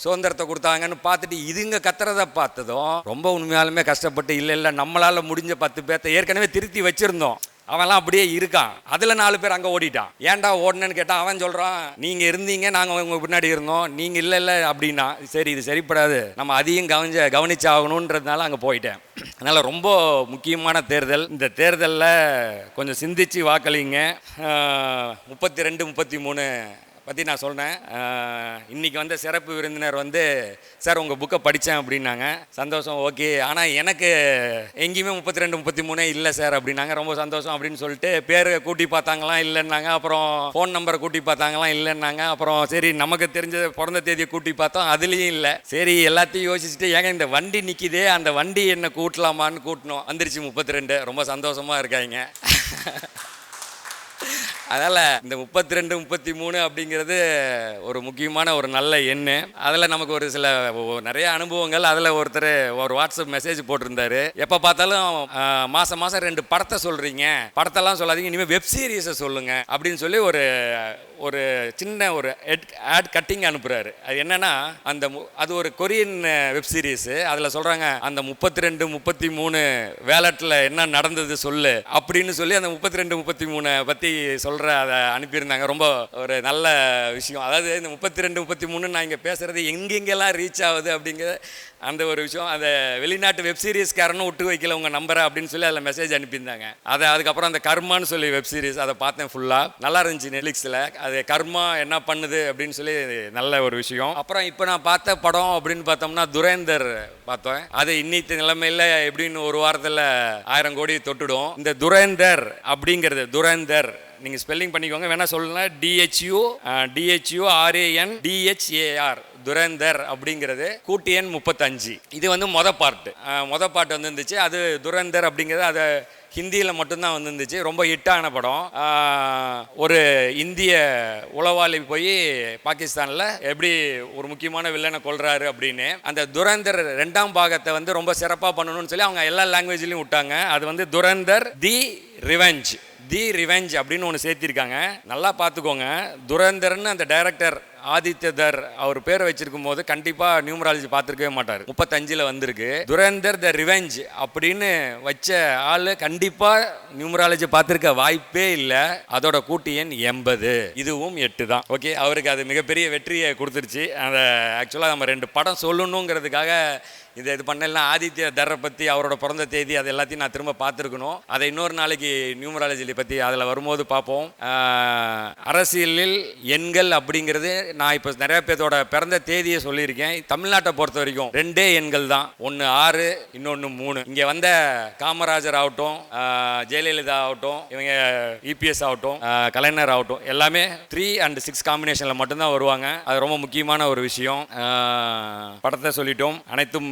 சுதந்திரத்தை கொடுத்தாங்கன்னு பார்த்துட்டு இதுங்க கத்துறதை பார்த்ததும் ரொம்ப உண்மையாலுமே கஷ்டப்பட்டு இல்லை நம்மளால் முடிஞ்ச 10 பேர்த்த ஏற்கனவே திருத்தி வச்சுருந்தோம், அவன்லாம் அப்படியே இருக்கான். அதில் 4 பேர் அங்கே ஓடிட்டான். ஏன்டா ஓடனேன்னு கேட்டால் அவன் சொல்கிறான், நீங்கள் இருந்தீங்க நாங்கள் உங்கள் பின்னாடி இருந்தோம், நீங்கள் இல்லை அப்படின்னா. சரி இது சரிப்படாது, நம்ம அதையும் கவனிச்சாகணுன்றதுனால அங்கே போயிட்டேன். அதனால் ரொம்ப முக்கியமான தேர்தல். இந்த தேர்தலில் கொஞ்சம் சிந்திச்சு வாக்களிங்க. 32, 33 பற்றி நான் சொல்கிறேன். இன்றைக்கி வந்த சிறப்பு விருந்தினர் சார் உங்கள் புக்கை படித்தேன் அப்படின்னாங்க. சந்தோஷம், ஓகே. ஆனால் எனக்கு எங்கேயுமே 32, 33 இல்லை சார் அப்படின்னாங்க. ரொம்ப சந்தோஷம் அப்படின்னு சொல்லிட்டு பேரை கூட்டி பார்த்தாங்களாம் இல்லைன்னாங்க. அப்புறம் ஃபோன் நம்பரை கூட்டி பார்த்தாங்களாம் இல்லைன்னாங்க. அப்புறம் சரி நமக்கு தெரிஞ்ச பிறந்த தேதியை கூட்டி பார்த்தோம், அதுலேயும் இல்லை. சரி எல்லாத்தையும் யோசிச்சுட்டு ஏங்க இந்த வண்டி நிற்கிதே, அந்த வண்டி என்ன கூட்டலாமான்னு கூட்டினோம். வந்துருச்சு 32. ரொம்ப சந்தோஷமாக இருக்காங்க. அதனால் இந்த 32, 33 அப்படிங்கிறது ஒரு முக்கியமான ஒரு நல்ல எண்ணு. அதில் நமக்கு ஒரு சில நிறைய அனுபவங்கள். அதில் ஒருத்தர் ஒரு வாட்ஸ்அப் மெசேஜ் போட்டிருந்தாரு, எப்போ பார்த்தாலும் மாதம் 2 படத்தை சொல்கிறீங்க, படத்தெல்லாம் சொல்லாதீங்க, இனிமேல் வெப் சீரிஸை சொல்லுங்கள் அப்படின்னு சொல்லி ஒரு சின்ன ஒரு ஆட் கட்டிங் அனுப்புகிறாரு. அது என்னென்னா அது ஒரு கொரியன் வெப் சீரிஸு. அதில் சொல்கிறாங்க அந்த 32, 33 வேலட்டில் என்ன நடந்தது சொல்லு அப்படின்னு சொல்லி அந்த 32, 33 பற்றி சொல்கிற அதை அனுப்பியிருந்தாங்க. ரொம்ப ஒரு நல்ல விஷயம். அதாவது இந்த 32, 33 நான் இங்கே பேசுகிறது எங்கெங்கெல்லாம் ரீச் ஆகுது அப்படிங்கிற அந்த ஒரு விஷயம். அந்த வெளிநாட்டு வெப் சீரிஸ்காரனும் விட்டு வைக்கல உங்கள் நம்பரை அப்படின்னு சொல்லி அதில் மெசேஜ் அனுப்பியிருந்தாங்க. அதுக்கப்புறம் அந்த கர்மான்னு சொல்லி வெப் சீரிஸ் அதை பார்த்தேன் ஃபுல்லாக. நல்லா இருந்துச்சு நெட்ஃப்ளிக்ஸில். அது கர்மா என்ன பண்ணுது அப்படின்னு சொல்லி நல்ல ஒரு விஷயம். அப்புறம் இப்போ நான் பார்த்த படம் அப்படின்னு பார்த்தோம்னா துரேந்தர் பார்த்தேன். அது இன்னைக்கு நிலைமையில் எப்படின்னு ஒரு வாரத்தில் 1000 கோடி தொட்டுடும். இந்த துரேந்தர் அப்படிங்கிறது, துரேந்தர் நீங்கள் ஸ்பெல்லிங் பண்ணிக்கோங்க, வேணா சொல்லலாம், DHURANDHAR துரேந்தர் அப்படிங்கிறது கூட்டு எண் 35. இது மொதல் பாட்டு வந்துருந்துச்சு. அது துரேந்தர் அப்படிங்கிறது அது ஹிந்தியில் மட்டும்தான் வந்துருந்துச்சு. ரொம்ப ஹிட்டான படம். ஒரு இந்திய உளவாளி போய் பாகிஸ்தானில் எப்படி ஒரு முக்கியமான வில்லனை கொல்றாரு அப்படின்னு. அந்த துரேந்தர் 2ஆம் பாகத்தை ரொம்ப சிறப்பாக பண்ணணும்னு சொல்லி அவங்க எல்லா லாங்குவேஜ்லையும் விட்டாங்க. அது துரேந்தர் தி ரிவெஞ்ச் அப்படின்னு ஒன்று சேர்த்திருக்காங்க. நல்லா பார்த்துக்கோங்க. துரேந்தர்னு அந்த டைரக்டர் ஆதித்யதர் அவர் பேரை வச்சிருக்கும் போது கண்டிப்பாக நியூமராலஜி பார்த்துருக்கவே மாட்டார். 35 வந்திருக்கு. துரேந்தர் த ரிவெஞ்ச் அப்படின்னு வச்ச ஆள் கண்டிப்பாக நியூமராலஜி பார்த்துருக்க வாய்ப்பே இல்லை. அதோட கூட்டு எண் 80. இதுவும் 8 தான். ஓகே, அவருக்கு அது மிகப்பெரிய வெற்றியை கொடுத்துருச்சு. அதை ஆக்சுவலாக நம்ம 2 படம் சொல்லணுங்கிறதுக்காக இது பண்ணலாம். ஆதித்ய தர்ரை பற்றி அவரோட பிறந்த தேதி அது எல்லாத்தையும் நான் திரும்ப பார்த்துருக்கணும். அதை இன்னொரு நாளைக்கு நியூமராலஜி பற்றி அதில் வரும்போது பார்ப்போம். அரசியலில் எண்கள் அப்படிங்கிறது நான் இப்போ நிறைய பேர்த்தோட பிறந்த தேதியை சொல்லியிருக்கேன். தமிழ்நாட்டை பொறுத்த வரைக்கும் 2 எண்கள் தான். ஒன்று 6, இன்னொன்று 3. இங்கே வந்த காமராஜர் ஆகட்டும், ஜெயலலிதா ஆகட்டும், இவங்க இபிஎஸ் ஆகட்டும், கலைஞர் ஆகட்டும், எல்லாமே 3 and 6 காம்பினேஷனில் மட்டும்தான் வருவாங்க. அது ரொம்ப முக்கியமான ஒரு விஷயம். படத்தை சொல்லிட்டோம், அனைத்தும்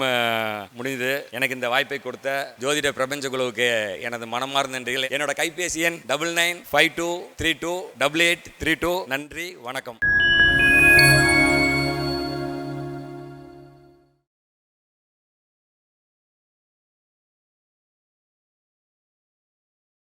முடிந்தது. எனக்கு இந்த வாய்ப்பை கொடுத்த ஜோதிட பிரபஞ்ச குழுவுக்கு எனது மனமார்ந்த நன்றிகள். என்னோட கைபேசி எண் 9952328832. நன்றி, வணக்கம்.